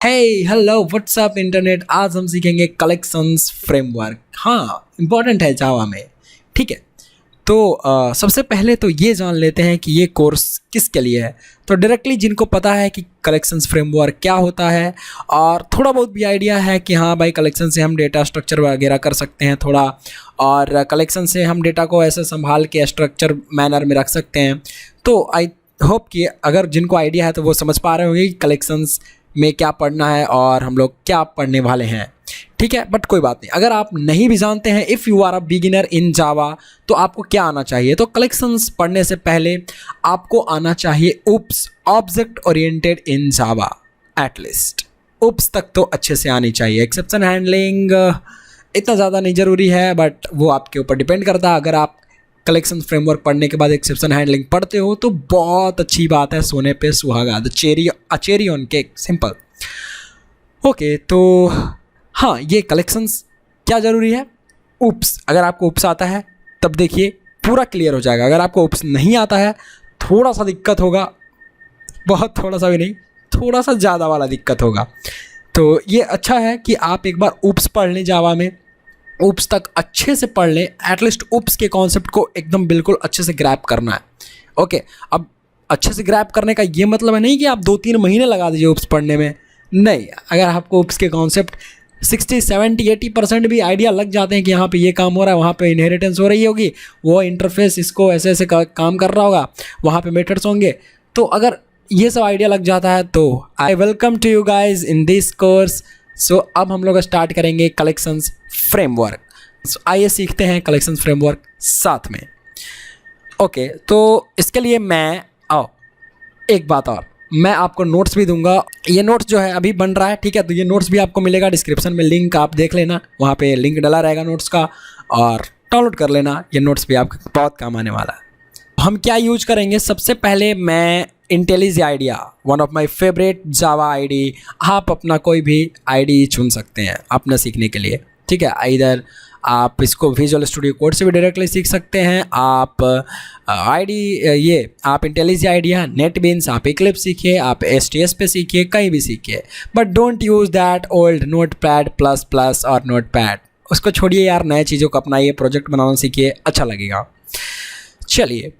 हे hello what's up internet. आज हम सीखेंगे कलेक्शंस फ्रेमवर्क। हाँ, इम्पॉर्टेंट है जावा में। ठीक है, तो सबसे पहले तो ये जान लेते हैं कि ये कोर्स किसके लिए है। तो डायरेक्टली जिनको पता है कि कलेक्शंस फ्रेमवर्क क्या होता है और थोड़ा बहुत भी आइडिया है कि हाँ भाई कलेक्शन से हम डेटा स्ट्रक्चर वगैरह कर सकते हैं थोड़ा, और कलेक्शन से हम डेटा को ऐसे संभाल के स्ट्रक्चर मैनर में रख सकते हैं। तो आई होप कि अगर जिनको आइडिया है तो वो समझ पा रहे होंगे कि कलेक्शंस में क्या पढ़ना है और हम लोग क्या पढ़ने वाले हैं। ठीक है, बट कोई बात नहीं, अगर आप नहीं भी जानते हैं, if you are a beginner in Java, तो आपको क्या आना चाहिए। तो कलेक्शंस पढ़ने से पहले आपको आना चाहिए OOPs, object oriented in Java. At least OOPs तक तो अच्छे से आनी चाहिए। एक्सेप्शन हैंडलिंग इतना ज़्यादा नहीं ज़रूरी है, बट वो आपके ऊपर डिपेंड करता है। अगर आप कलेक्शन फ्रेमवर्क पढ़ने के बाद एक्सेप्शन हैंडलिंग पढ़ते हो तो बहुत अच्छी बात है, सोने पे सुहागा, the cherry on cake, simple. Okay, तो हाँ, ये कलेक्शंस क्या ज़रूरी है। उप्स, अगर आपको उप्स आता है तब देखिए पूरा क्लियर हो जाएगा। अगर आपको उप्स नहीं आता है थोड़ा सा दिक्कत होगा, बहुत थोड़ा सा भी नहीं, थोड़ा सा ज़्यादा वाला दिक्कत होगा। तो ये अच्छा है कि आप एक बार उप्स पढ़ लें जावा में, उप्स तक अच्छे से पढ़ लें। एटलीस्ट उप्स के कॉन्सेप्ट को एकदम बिल्कुल अच्छे से ग्रैब करना है। ओके, अब अच्छे से ग्रैब करने का ये मतलब है नहीं कि आप 2-3 महीने लगा दीजिए उप्स पढ़ने में। नहीं, अगर आपको उप्स के कॉन्सेप्ट 60, 70, 80% भी आइडिया लग जाते हैं कि यहाँ पे ये काम हो रहा है, वहाँ पे इनहेरिटेंस हो रही होगी, वो इंटरफेस इसको ऐसे ऐसे काम कर रहा होगा, वहाँ पे मेथड्स होंगे, तो अगर ये सब आइडिया लग जाता है तो I welcome to you guys in this course. So अब हम लोग स्टार्ट करेंगे कलेक्शंस फ्रेमवर्क। आइए सीखते हैं कलेक्शंस फ्रेमवर्क साथ में। ओके, तो इसके लिए मैं एक बात और, मैं आपको नोट्स भी दूंगा। ये नोट्स जो है अभी बन रहा है, ठीक है, तो ये नोट्स भी आपको मिलेगा डिस्क्रिप्शन में, लिंक आप देख लेना, वहाँ पे लिंक डला रहेगा नोट्स का, और डाउनलोड कर लेना। ये नोट्स भी आपको बहुत काम आने वाला है। हम क्या यूज करेंगे, सबसे पहले मैं IntelliJ IDEA, one of my favourite Java ID. आप अपना कोई भी आईडी चुन सकते हैं अपना सीखने के लिए। ठीक है, इधर आप इसको विजुअल स्टूडियो कोड से भी डायरेक्टली सीख सकते हैं। आप आईडी ये आप इंटेलिज आइडिया, नेटबीन्स, आप इक्लिप्स सीखिए, आप STS पे सीखिए, कहीं भी सीखिए, but don't use that old notepad plus plus और नोटपैड। उसको छोड़िए यार, नए चीज़ों को अपनाइए, प्रोजेक्ट बनाना सीखिए, अच्छा लगेगा। चलिए,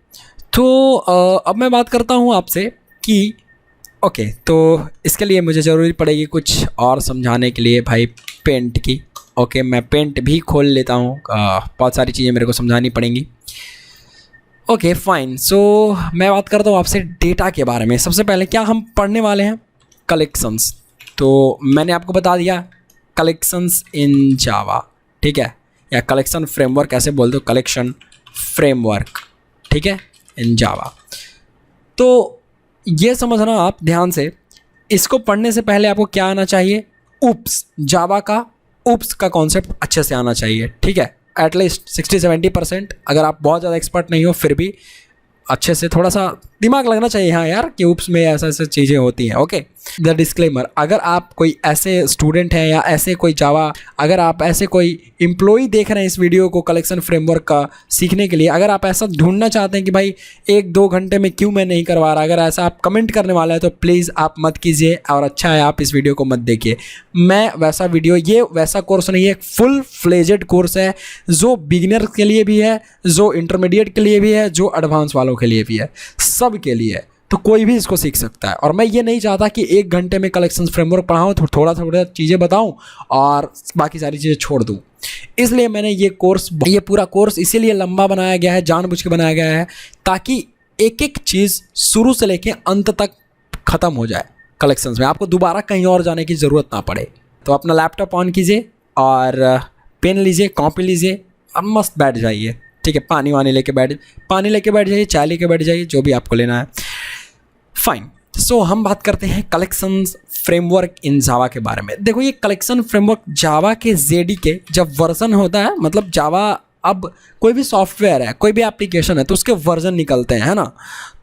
तो अब मैं बात करता हूँ आपसे कि ओके, तो इसके लिए मुझे ज़रूरी पड़ेगी कुछ और समझाने के लिए भाई, पेंट की। ओके, मैं पेंट भी खोल लेता हूँ, बहुत सारी चीज़ें मेरे को समझानी पड़ेंगी। ओके फाइन, सो मैं बात करता हूँ आपसे डेटा के बारे में। सबसे पहले क्या हम पढ़ने वाले हैं, कलेक्शंस। तो मैंने आपको बता दिया कलेक्शंस इन जावा, ठीक है, या कलेक्शन फ्रेमवर्क ऐसे बोल दो, कलेक्शन फ्रेमवर्क, ठीक है, इन जावा। तो ये समझना आप ध्यान से, इसको पढ़ने से पहले आपको क्या आना चाहिए, उप्स, जावा का उप्स का कॉन्सेप्ट अच्छे से आना चाहिए। ठीक है, एटलीस्ट 60-70%। अगर आप बहुत ज़्यादा एक्सपर्ट नहीं हो फिर भी अच्छे से थोड़ा सा दिमाग लगना चाहिए, हाँ यार, कि उप्स में ऐसा ऐसे चीज़ें होती हैं। ओके, द डिस्क्लेमर, अगर आप कोई ऐसे स्टूडेंट हैं या ऐसे कोई जावा, अगर आप ऐसे कोई एम्प्लॉई देख रहे हैं इस वीडियो को कलेक्शन फ्रेमवर्क का सीखने के लिए, अगर आप ऐसा ढूंढना चाहते हैं कि भाई 1-2 घंटे में क्यों मैं नहीं करवा रहा, अगर ऐसा आप कमेंट करने वाला है तो प्लीज़ आप मत कीजिए, और अच्छा है आप इस वीडियो को मत देखिए। मैं वैसा वीडियो, ये वैसा कोर्स नहीं है, फुल फ्लेजेड कोर्स है, जो बिगिनर के लिए भी है, जो इंटरमीडिएट के लिए भी है, जो एडवांस वालों के लिए भी है, सब के लिए। तो कोई भी इसको सीख सकता है। और मैं ये नहीं चाहता कि 1 घंटे में कलेक्शन फ्रेमवर्क पढ़ाऊँ, थोड़ा थोड़ा चीज़ें बताऊँ और बाकी सारी चीज़ें छोड़ दूँ। इसलिए मैंने ये पूरा कोर्स इसीलिए लंबा बनाया गया है, जानबूझ के बनाया गया है, ताकि एक एक चीज़ शुरू से लेके अंत तक ख़त्म हो जाए कलेक्शंस में, आपको दोबारा कहीं और जाने की ज़रूरत ना पड़े। तो अपना लैपटॉप ऑन कीजिए और पेन लीजिए, कॉपी लीजिए और मस्त बैठ जाइए। ठीक है, पानी लेके बैठ जाइए, चाय लेके बैठ जाइए, जो भी आपको लेना है। फाइन, सो हम बात करते हैं कलेक्शंस फ्रेमवर्क इन जावा के बारे में। देखो, ये कलेक्शन फ्रेमवर्क जावा के JDK जब वर्जन होता है, मतलब जावा, अब कोई भी सॉफ्टवेयर है, कोई भी एप्लीकेशन है तो उसके वर्जन निकलते हैं, है ना।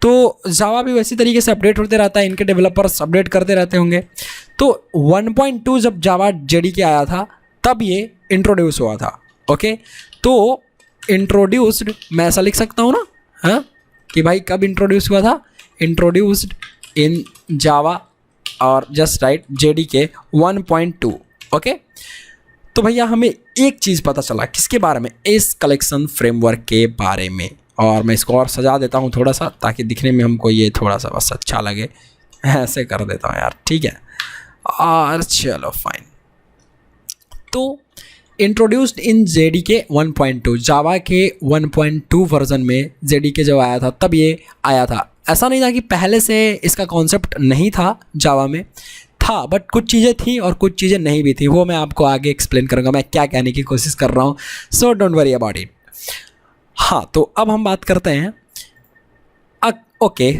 तो जावा भी वैसी तरीके से अपडेट होते रहता है, इनके डेवलपर्स अपडेट करते रहते होंगे। तो 1.2 जब जावा JDK आया था तब ये इंट्रोड्यूस हुआ था। ओके, तो इंट्रोड्यूस्ड मैं ऐसा लिख सकता हूँ ना, हाँ, कि भाई कब इंट्रोड्यूस हुआ था, इंट्रोड्यूस्ड इन जावा और जस्ट राइट JDK 1.2। ओके, तो भैया हमें एक चीज़ पता चला किसके बारे में, इस कलेक्शन फ्रेमवर्क के बारे में। और मैं इसको और सजा देता हूँ थोड़ा सा, ताकि दिखने में हमको ये थोड़ा सा बस अच्छा लगे, ऐसे कर देता हूँ यार, ठीक है। और चलो फाइन, तो इंट्रोड्यूस्ड इन JDK 1.2, जावा के 1.2 वर्जन में JDK जब आया था तब ये आया था। ऐसा नहीं था कि पहले से इसका कॉन्सेप्ट नहीं था, जावा में था, बट कुछ चीज़ें थी और कुछ चीज़ें नहीं भी थी। वो मैं आपको आगे एक्सप्लेन करूँगा मैं क्या कहने की कोशिश कर रहा हूँ, so don't worry about it. हाँ, तो अब हम बात करते हैं। ओके,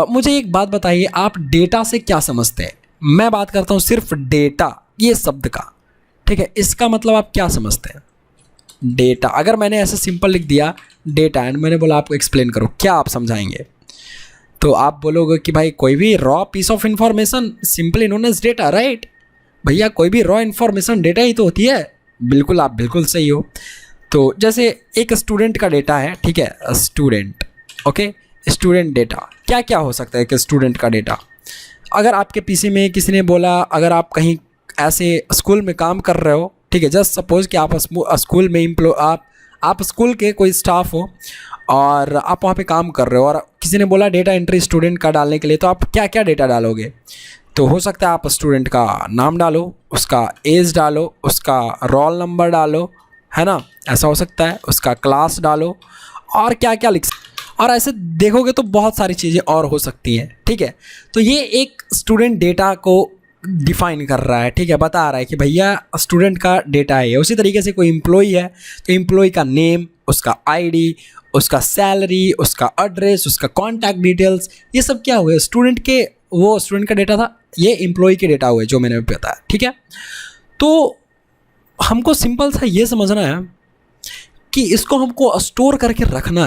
मुझे एक बात बताइए, आप डेटा से क्या समझते हैं? मैं बात करता हूँ सिर्फ डेटा ये शब्द का, ठीक है, इसका मतलब आप क्या समझते हैं? डेटा, अगर मैंने ऐसे सिंपल लिख दिया डेटा एंड मैंने बोला आपको एक्सप्लेन करो, क्या आप समझाएंगे? तो आप बोलोगे कि भाई कोई भी raw piece of information simply known as data, right? भैया कोई भी रॉ इन्फॉर्मेशन डेटा ही तो होती है। बिल्कुल, आप बिल्कुल सही हो। तो जैसे एक स्टूडेंट का डेटा है, ठीक है, स्टूडेंट, ओके, स्टूडेंट डेटा क्या क्या हो सकता है कि स्टूडेंट का डेटा? अगर आपके पीसी में किसी ने बोला, अगर आप कहीं ऐसे स्कूल में काम कर रहे हो, ठीक है, जस्ट सपोज कि आप स्कूल में आप स्कूल के कोई स्टाफ हो और आप वहाँ पे काम कर रहे हो, और किसी ने बोला डेटा एंट्री स्टूडेंट का डालने के लिए, तो आप क्या क्या डेटा डालोगे? तो हो सकता है आप स्टूडेंट का नाम डालो, उसका एज डालो, उसका रोल नंबर डालो, है ना, ऐसा हो सकता है, उसका क्लास डालो, और क्या क्या और ऐसे देखोगे तो बहुत सारी चीज़ें और हो सकती हैं, ठीक है। तो ये एक स्टूडेंट डेटा को डिफाइन कर रहा है, ठीक है, बता रहा है कि भैया स्टूडेंट का डेटा है। उसी तरीके से कोई एम्प्लॉई है तो एम्प्लॉई का नेम, उसका आईडी, उसका सैलरी, उसका एड्रेस, उसका कॉन्टैक्ट डिटेल्स, ये सब क्या हुए? स्टूडेंट के, वो स्टूडेंट का डेटा था, ये एम्प्लॉई के डेटा हुए जो मैंने बताया, ठीक है। तो हमको सिंपल सा ये समझना है कि इसको हमको स्टोर करके रखना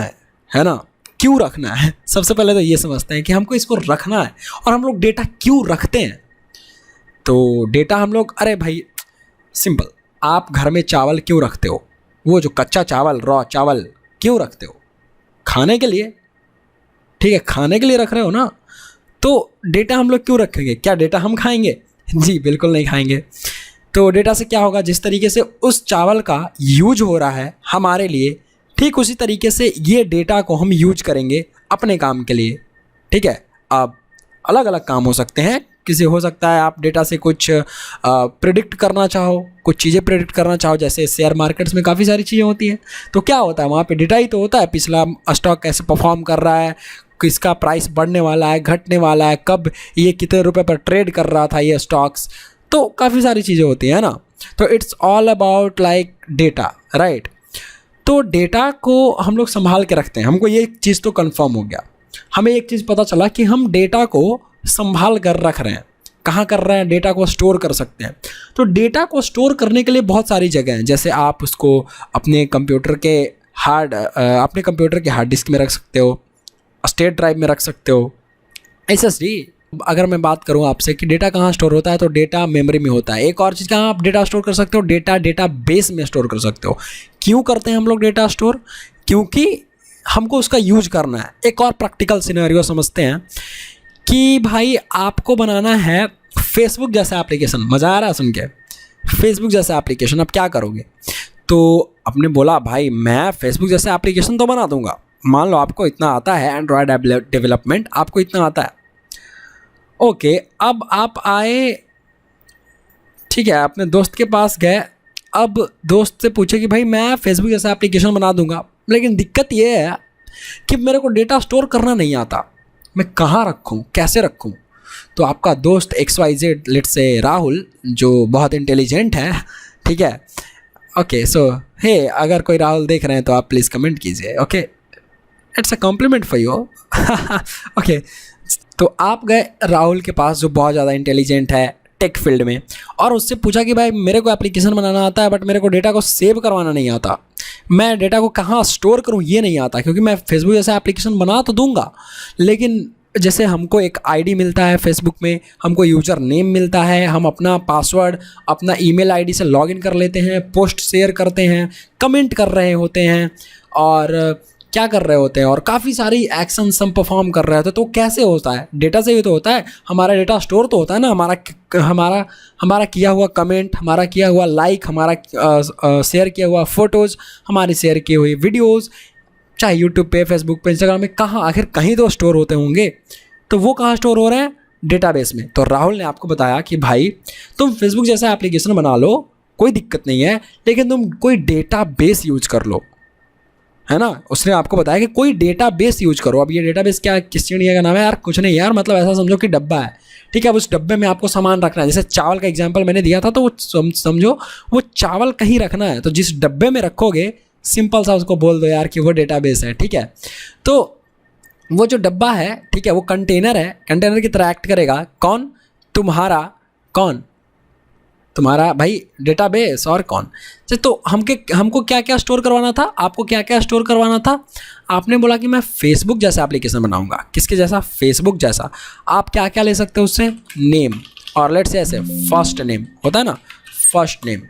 है ना? क्यों रखना है? सबसे पहले तो ये समझते हैं कि हमको इसको रखना है, और हम लोग डेटा क्यों रखते हैं। तो डेटा हम लोग, अरे भाई सिंपल, आप घर में चावल क्यों रखते हो? वो जो कच्चा चावल, रॉ चावल क्यों रखते हो? खाने के लिए, ठीक है, खाने के लिए रख रहे हो ना। तो डेटा हम लोग क्यों रखेंगे? क्या डेटा हम खाएंगे? जी बिल्कुल नहीं खाएंगे। तो डेटा से क्या होगा, जिस तरीके से उस चावल का यूज हो रहा है हमारे लिए, ठीक उसी तरीके से ये डेटा को हम यूज करेंगे अपने काम के लिए, ठीक है। अब अलग अलग काम हो सकते हैं, किसी हो सकता है आप डेटा से कुछ प्रिडिक्ट करना चाहो, कुछ चीज़ें प्रिडिक्ट करना चाहो, जैसे शेयर मार्केट्स में काफ़ी सारी चीज़ें होती हैं। तो क्या होता है वहाँ पे? डेटा ही तो होता है, पिछला स्टॉक कैसे परफॉर्म कर रहा है, किसका प्राइस बढ़ने वाला है, घटने वाला है, कब ये कितने रुपए पर ट्रेड कर रहा था ये स्टॉक्स, तो काफ़ी सारी चीज़ें होती हैं ना। तो it's all about like data, right. तो डेटा को हम लोग संभाल के रखते हैं। हमको ये चीज़ तो कंफर्म हो गया, हमें एक चीज़ पता चला कि हम डेटा को संभाल कर रख रहे हैं। कहाँ कर रहे हैं? डेटा को स्टोर कर सकते हैं। तो डेटा को स्टोर करने के लिए बहुत सारी जगह हैं, जैसे आप उसको अपने कंप्यूटर के हार्ड डिस्क में रख सकते हो, स्टेट ड्राइव में रख सकते हो, SSD। अगर मैं बात करूं आपसे कि डेटा कहाँ स्टोर होता है, तो डेटा मेमोरी में होता है। एक और चीज़ कहाँ आप डेटा स्टोर कर सकते हो? डेटा बेस में स्टोर कर सकते हो। क्यों करते हैं हम लोग डेटा स्टोर? क्योंकि हमको उसका यूज करना है। एक और प्रैक्टिकल सिनेरियो समझते हैं कि भाई आपको बनाना है फेसबुक जैसा एप्लीकेशन। मज़ा आ रहा है सुन के? फेसबुक जैसा एप्लीकेशन, अब क्या करोगे? तो आपने बोला भाई मैं फेसबुक जैसा एप्लीकेशन तो बना दूंगा। मान लो आपको इतना आता है, एंड्रॉयड ऐप डेवलपमेंट आपको इतना आता है, ओके। अब आप आए, ठीक है, अपने दोस्त के पास गए, अब दोस्त से पूछे कि भाई मैं फेसबुक जैसा एप्लीकेशन बना दूंगा, लेकिन दिक्कत ये है कि मेरे को डेटा स्टोर करना नहीं आता, मैं कहाँ रखूँ, कैसे रखूँ? तो आपका दोस्त XYZ, लेट्स से राहुल, जो बहुत इंटेलिजेंट है, ठीक है, ओके, सो हे, अगर कोई राहुल देख रहे हैं तो आप प्लीज़ कमेंट कीजिए, okay, it's a compliment for you, okay. तो आप गए राहुल के पास जो बहुत ज़्यादा इंटेलिजेंट है टेक फील्ड में, और उससे पूछा कि भाई मेरे को एप्लीकेशन बनाना आता है, बट मेरे को डेटा को सेव करवाना नहीं आता, मैं डेटा को कहाँ स्टोर करूँ ये नहीं आता, क्योंकि मैं फेसबुक जैसा एप्लीकेशन बना तो दूंगा, लेकिन जैसे हमको एक आईडी मिलता है फेसबुक में, हमको यूज़र नेम मिलता है, हम अपना पासवर्ड अपना ईमेल आईडी से लॉगिन कर लेते हैं, पोस्ट शेयर करते हैं, कमेंट कर रहे होते हैं, और क्या कर रहे होते हैं और काफ़ी सारी एक्शंस हम परफॉर्म कर रहे होते हैं। तो कैसे होता है? डेटा से ही तो होता है। हमारा डेटा स्टोर तो होता है ना, हमारा किया हुआ कमेंट, हमारा किया हुआ लाइक, हमारा शेयर किया हुआ फ़ोटोज़, हमारी शेयर की हुई वीडियोज़, चाहे यूट्यूब पे, फेसबुक पे, इंस्टाग्राम में, कहाँ आखिर कहीं तो स्टोर होते होंगे। तो वो कहाँ स्टोर हो रहे हैं? डेटाबेस में। तो राहुल ने आपको बताया कि भाई तुम फेसबुक जैसा एप्लीकेशन बना लो, कोई दिक्कत नहीं है, लेकिन तुम कोई डेटाबेस यूज कर लो, है ना। उसने आपको बताया कि कोई डेटाबेस यूज करो। अब ये डेटाबेस क्या, किस चिड़िया का नाम है यार? कुछ नहीं यार, मतलब ऐसा समझो कि डब्बा है, ठीक है। अब उस डब्बे में आपको सामान रखना है। जैसे चावल का एग्जाम्पल मैंने दिया था, तो वो समझो वो चावल कहीं रखना है, तो जिस डब्बे में रखोगे, सिंपल सा उसको बोल दो यार कि वो डेटाबेस है, ठीक है। तो वो जो डब्बा है, ठीक है, वो कंटेनर है, कंटेनर की तरह एक्ट करेगा। कौन? तुम्हारा भाई डेटाबेस। और कौन? तो हमको क्या क्या स्टोर करवाना था? आपको क्या क्या स्टोर करवाना था? आपने बोला कि मैं फेसबुक जैसा एप्लीकेशन बनाऊंगा। किसके जैसा? फेसबुक जैसा। आप क्या क्या ले सकते हो उससे? नेम, और लेट्स से ऐसे फर्स्ट नेम होता है ना, फर्स्ट नेम,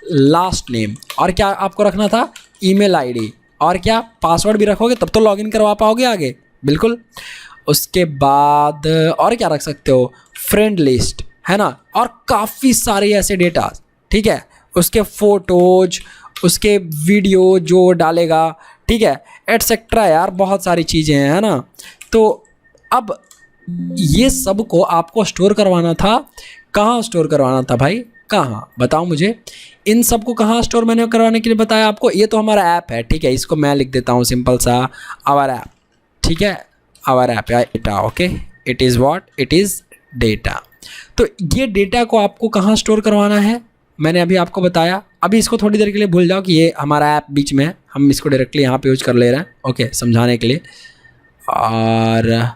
लास्ट नेम, और क्या आपको रखना था? ईमेल आईडी, और क्या? पासवर्ड भी रखोगे तब तो लॉगिन करवा पाओगे आगे, बिल्कुल। उसके बाद और क्या रख सकते हो? फ्रेंड लिस्ट, है ना, और काफ़ी सारे ऐसे डेटा, ठीक है। उसके फोटोज, उसके वीडियो जो डालेगा, ठीक है, एटसेट्रा यार, बहुत सारी चीज़ें हैं, है ना। तो अब ये सब को आपको स्टोर करवाना था। कहाँ स्टोर करवाना था भाई? कहाँ बताओ मुझे। इन सब को कहाँ स्टोर मैंने करवाने के लिए बताया आपको? ये तो हमारा ऐप है, ठीक है, इसको मैं लिख देता हूँ सिंपल सा, आवर ऐप, ठीक है, आवर ऐप या data, okay, it is what? It is data. तो ये डेटा को आपको कहाँ स्टोर करवाना है, मैंने अभी आपको बताया। अभी इसको थोड़ी देर के लिए भूल जाओ कि ये हमारा ऐप बीच में है, हम इसको डायरेक्टली यहाँ पे यूज कर ले रहे हैं, ओके, समझाने के लिए। और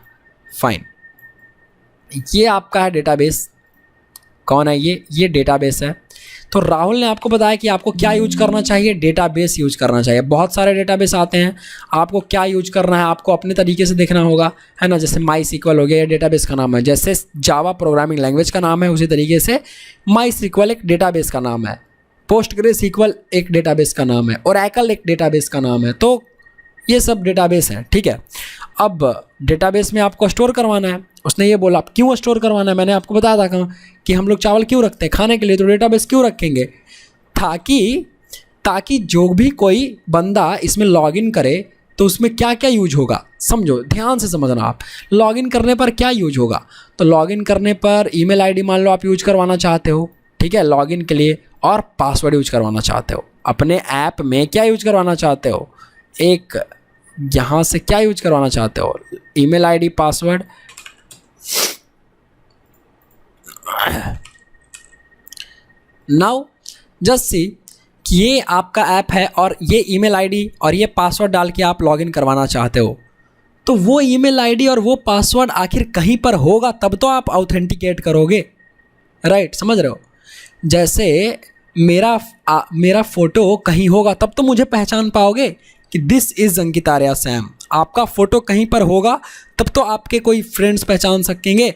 फाइन, ये आपका है डेटाबेस। कौन है ये डेटाबेस है। तो राहुल ने आपको बताया कि आपको क्या यूज करना चाहिए? डेटाबेस यूज करना चाहिए। बहुत सारे डेटाबेस आते हैं, आपको क्या यूज करना है आपको अपने तरीके से देखना होगा, है ना। जैसे माई सीक्वल हो गया, ये डेटाबेस का नाम है। जैसे जावा प्रोग्रामिंग लैंग्वेज का नाम है, उसी तरीके से माई सीक्वल एक डेटाबेस का नाम है, पोस्टग्रेसक्यूएल एक डेटाबेस का नाम है, ओरेकल एक डेटाबेस का नाम है। तो ये सब डेटाबेस हैं, ठीक है। अब डेटाबेस में आपको स्टोर करवाना है। उसने ये बोला क्यों स्टोर करवाना है, मैंने आपको बताया था कहाँ कि हम लोग चावल क्यों रखते हैं? खाने के लिए। तो डेटाबेस क्यों रखेंगे? ताकि जो भी कोई बंदा इसमें लॉगिन करे तो उसमें क्या क्या यूज होगा, समझो, ध्यान से समझना आप। लॉगिन करने पर क्या यूज होगा? तो लॉगिन करने पर ईमेल आईडी मान लो आप यूज करवाना चाहते हो, ठीक है, लॉगिन के लिए, और पासवर्ड यूज करवाना चाहते हो। अपने ऐप में क्या यूज करवाना चाहते हो? एक यहाँ से क्या यूज करवाना चाहते हो? Email ID, password. Now just see कि ये आपका ऐप है और ये ईमेल आईडी और ये पासवर्ड डाल के आप लॉगिन करवाना चाहते हो। तो वो ईमेल आईडी और वो पासवर्ड आखिर कहीं पर होगा, तब तो आप ऑथेंटिकेट करोगे, राइट, समझ रहे हो। जैसे मेरा फोटो कहीं होगा तब तो मुझे पहचान पाओगे कि this is Ankit Arya Sam. आपका फ़ोटो कहीं पर होगा तब तो आपके कोई फ्रेंड्स पहचान सकेंगे।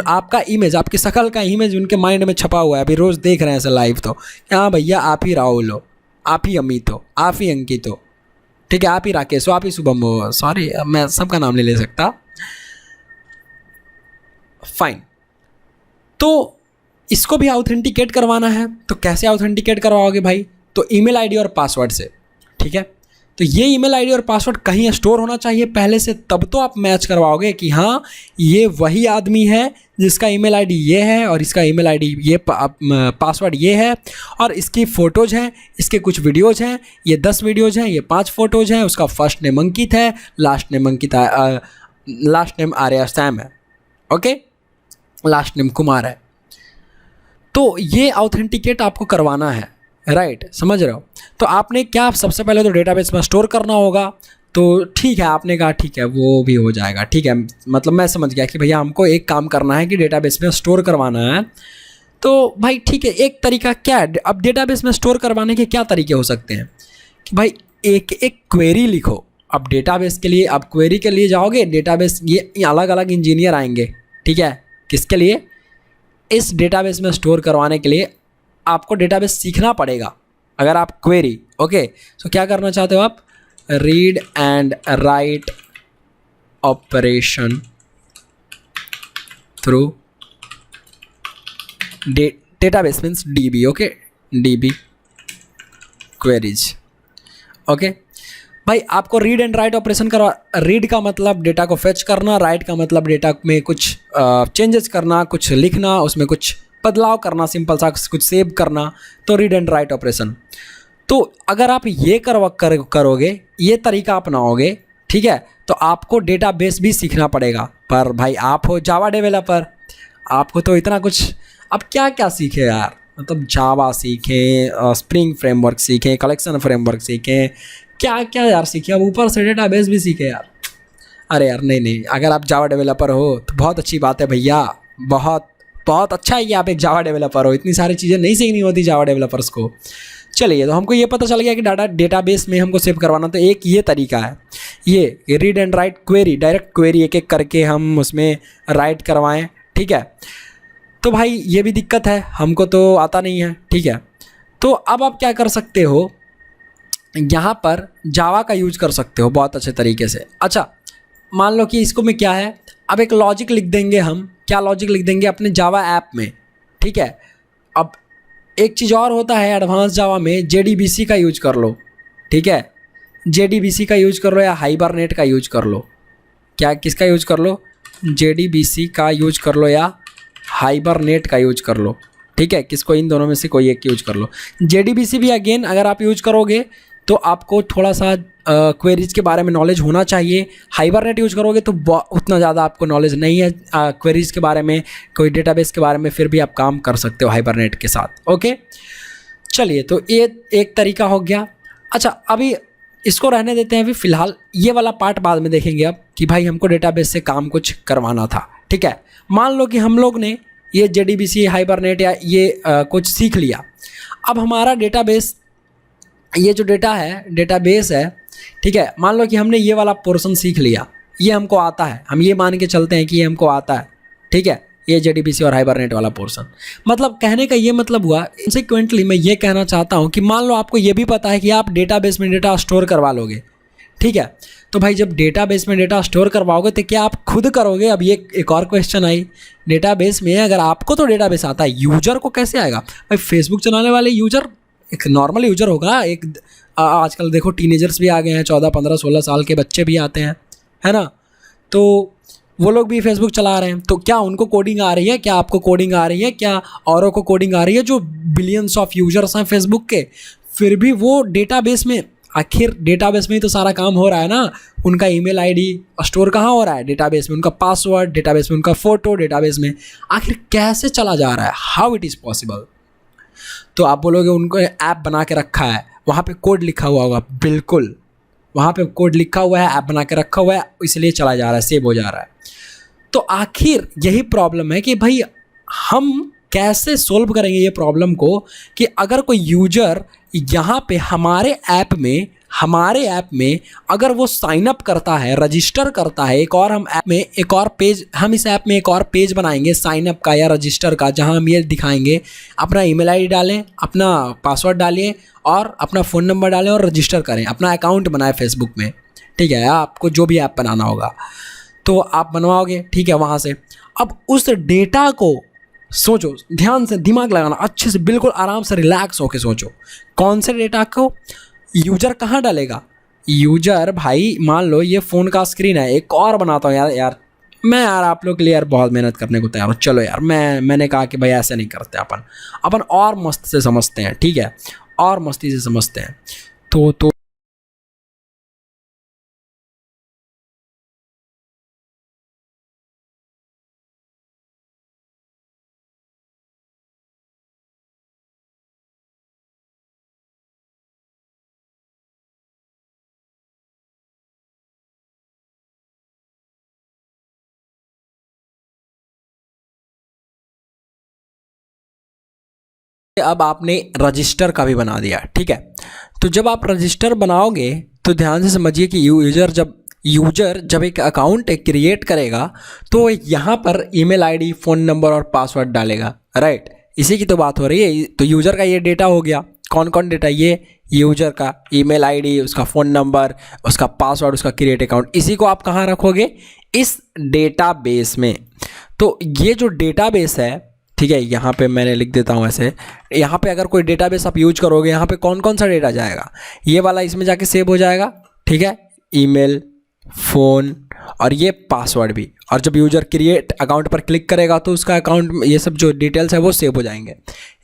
आपका इमेज, आपकी शक्ल का इमेज उनके माइंड में छपा हुआ है, अभी रोज़ देख रहे हैं ऐसे लाइव, तो हाँ भैया आप ही राहुल हो, आप ही अमित हो, आप ही अंकित हो, ठीक है, आप ही राकेश हो, आप ही शुभम हो। सॉरी, मैं सबका नाम नहीं ले सकता। फाइन, तो इसको भी ऑथेंटिकेट करवाना है। तो कैसे ऑथेंटिकेट करवाओगे भाई? तो ईमेल आईडी और पासवर्ड से, ठीक है। तो ये ईमेल आईडी और पासवर्ड कहीं स्टोर होना चाहिए पहले से, तब तो आप मैच करवाओगे कि हाँ ये वही आदमी है जिसका ईमेल आईडी ये है और इसका ईमेल आईडी ये पासवर्ड ये है और इसकी फ़ोटोज़ हैं, इसके कुछ वीडियोज़ हैं, ये 10 वीडियोज़ हैं, ये 5 फ़ोटोज़ हैं, उसका फर्स्ट नेम अंकित है, लास्ट नेम आर्या सैम है, ओके, लास्ट नेम कुमार है। तो ये ऑथेंटिकेट आपको करवाना है, राइट, समझ रहे हो। तो आपने क्या, सबसे पहले तो डेटाबेस में स्टोर करना होगा। तो ठीक है, आपने कहा ठीक है वो भी हो जाएगा, ठीक है, मतलब मैं समझ गया कि भैया हमको एक काम करना है कि डेटाबेस में स्टोर करवाना है। तो भाई ठीक है, एक तरीका क्या है? अब डेटाबेस में स्टोर करवाने के क्या तरीके हो सकते हैं कि भाई एक क्वेरी लिखो। अब डेटाबेस के लिए, अब क्वेरी के लिए जाओगे, डेटाबेस ये अलग अलग इंजीनियर आएंगे, ठीक है, किसके लिए? इस डेटाबेस में स्टोर करवाने के लिए आपको डेटाबेस सीखना पड़ेगा। अगर आप क्वेरी, ओके, तो क्या करना चाहते हो आप? Read and write operation through database means dB, okay, dB queries, okay. भाई आपको रीड एंड राइट ऑपरेशन करवा, रीड का मतलब डेटा को फेच करना, राइट का मतलब डेटा में कुछ चेंजेस करना, कुछ लिखना, उसमें कुछ बदलाव करना, सिंपल सा कुछ सेव करना, तो रीड एंड राइट ऑपरेशन। तो अगर आप ये करोगे, ये तरीका अपनाओगे, ठीक है, तो आपको डेटाबेस भी सीखना पड़ेगा। पर भाई आप हो जावा डेवलपर, आपको तो इतना कुछ, अब क्या क्या सीखे यार, मतलब जावा सीखें, स्प्रिंग फ्रेमवर्क सीखें, कलेक्शन फ्रेमवर्क सीखें, क्या क्या यार सीखे, अब ऊपर से डेटाबेस भी सीखे यार। अरे यार नहीं नहीं, अगर आप जावा डेवलपर हो तो बहुत अच्छी बात है भैया, बहुत बहुत अच्छा है कि आप एक जावा डेवलपर हो, इतनी सारी चीज़ें नहीं सीखनी होती जावा डेवलपर्स को। चलिए, तो हमको ये पता चल गया कि डेटाबेस में हमको सेव करवाना, तो एक ये तरीका है, ये read and right query, direct query एक एक करके हम उसमें राइट करवाएं, ठीक है। तो भाई ये भी दिक्कत है, हमको तो आता नहीं है, ठीक है। तो अब आप क्या कर सकते हो, यहाँ पर जावा का यूज कर सकते हो बहुत अच्छे तरीके से। अच्छा, मान लो कि इसको में क्या है, अब एक लॉजिक लिख देंगे हम, क्या लॉजिक लिख देंगे अपने जावा ऐप में, ठीक है। अब एक चीज़ और होता है एडवांस जावा में, जेडीबीसी का यूज कर लो, ठीक है, जेडीबीसी का यूज कर लो या हाइबरनेट का यूज कर लो, क्या किसका यूज कर लो, जेडीबीसी का यूज कर लो या हाइबरनेट का यूज कर लो, ठीक है, किसको, इन दोनों में से कोई एक यूज कर लो। जेडीबीसी भी अगेन अगर आप यूज करोगे तो आपको थोड़ा सा क्वेरीज के बारे में नॉलेज होना चाहिए। हाइबरनेट यूज करोगे तो उतना ज़्यादा आपको नॉलेज नहीं है क्वेरीज के बारे में, कोई डेटाबेस के बारे में, फिर भी आप काम कर सकते हो हाइबरनेट के साथ, ओके। चलिए, तो ये एक तरीका हो गया। अच्छा, अभी इसको रहने देते हैं, अभी फ़िलहाल ये वाला पार्ट बाद में देखेंगे अब कि भाई हमको डेटाबेस से काम कुछ करवाना था, ठीक है। मान लो कि हम लोग ने ये जेडीबीसी, हाइबरनेट या ये कुछ सीख लिया। अब हमारा डेटाबेस, ये जो डेटाबेस है, ठीक है, मान लो कि हमने ये वाला पोर्शन सीख लिया, ये हमको आता है, हम ये मान के चलते हैं कि ये हमको आता है, ठीक है, ये जेडीबीसी और हाइबरनेट वाला पोर्शन। मतलब कहने का ये मतलब हुआ, इंसिक्वेंटली मैं ये कहना चाहता हूँ कि मान लो आपको ये भी पता है कि आप डेटाबेस में डेटा स्टोर करवा लोगे, ठीक है। तो भाई जब डेटाबेस में डेटा स्टोर करवाओगे तो क्या आप खुद करोगे? अब ये एक और क्वेश्चन आई, डेटाबेस में अगर आपको तो डेटाबेस आता है, यूजर को कैसे आएगा? भाई फेसबुक चलाने वाले यूजर एक नॉर्मल यूजर होगा, एक आजकल देखो टीनेजर्स भी आ गए हैं, 14, 15, 16 साल के बच्चे भी आते हैं, है ना, तो वो लोग भी फेसबुक चला रहे हैं। तो क्या उनको कोडिंग आ रही है? क्या आपको कोडिंग आ रही है? क्या औरों को कोडिंग आ रही है जो बिलियंस ऑफ यूजर्स हैं फेसबुक के? फिर भी वो डेटाबेस में, आखिर डेटाबेस में ही तो सारा काम हो रहा है ना। उनका ईमेल आईडी स्टोर कहाँ हो रहा है? डेटाबेस में। उनका पासवर्ड डेटाबेस में, उनका फ़ोटो डेटाबेस में। आखिर कैसे चला जा रहा है? How it is possible? तो आप बोलोगे उनको ऐप बना के रखा है, वहाँ पे कोड लिखा हुआ होगा। बिल्कुल, वहाँ पे कोड लिखा हुआ है, ऐप बना के रखा हुआ है, इसलिए चला जा रहा है, सेव हो जा रहा है। तो आखिर यही प्रॉब्लम है कि भाई हम कैसे सोल्व करेंगे ये प्रॉब्लम को कि अगर कोई यूजर यहाँ पे हमारे ऐप में अगर वो साइन अप करता है, रजिस्टर करता है, एक और हम ऐप में एक और पेज, हम इस ऐप में एक और पेज बनाएंगे साइन अप का या रजिस्टर का, जहाँ हम ये दिखाएंगे अपना ईमेल आईडी डालें, अपना पासवर्ड डालिए और अपना फ़ोन नंबर डालें और रजिस्टर करें, अपना अकाउंट बनाए फेसबुक में, ठीक है। आपको जो भी ऐप बनाना होगा तो आप बनवाओगे, ठीक है, वहाँ से। अब उस डेटा को सोचो, ध्यान से दिमाग लगाना, अच्छे से बिल्कुल आराम से रिलैक्स होके सोचो, कौन से डेटा को यूजर कहाँ डालेगा? यूजर भाई मान लो ये फ़ोन का स्क्रीन है, एक और बनाता हूँ यार मैं आप लोग के लिए यार बहुत मेहनत करने को तैयार हूँ। चलो यार, मैंने कहा कि भाई ऐसे नहीं करते, अपन और मस्त से समझते हैं, ठीक है, और मस्ती से समझते हैं। तो अब आपने रजिस्टर का भी बना दिया, ठीक है। तो जब आप रजिस्टर बनाओगे तो ध्यान से समझिए कि यूजर जब एक अकाउंट क्रिएट करेगा तो यहाँ पर ईमेल आईडी, फ़ोन नंबर और पासवर्ड डालेगा, राइट। इसी की तो बात हो रही है। तो यूज़र का ये डेटा हो गया। कौन कौन डेटा? ये यूजर का ईमेल आईडी, उसका फ़ोन नंबर, उसका पासवर्ड, उसका क्रिएट अकाउंट, इसी को आप कहाँ रखोगे? इस डेटाबेस में। तो ये जो डेटाबेस है, ठीक है, यहाँ पे मैंने लिख देता हूँ ऐसे, यहाँ पे अगर कोई डेटाबेस आप यूज करोगे, यहाँ पे कौन कौन सा डेटा जाएगा? ये वाला इसमें जाके सेव हो जाएगा, ठीक है, ईमेल, फ़ोन और ये पासवर्ड भी। और जब यूजर क्रिएट अकाउंट पर क्लिक करेगा तो उसका अकाउंट, ये सब जो डिटेल्स है वो सेव हो जाएंगे।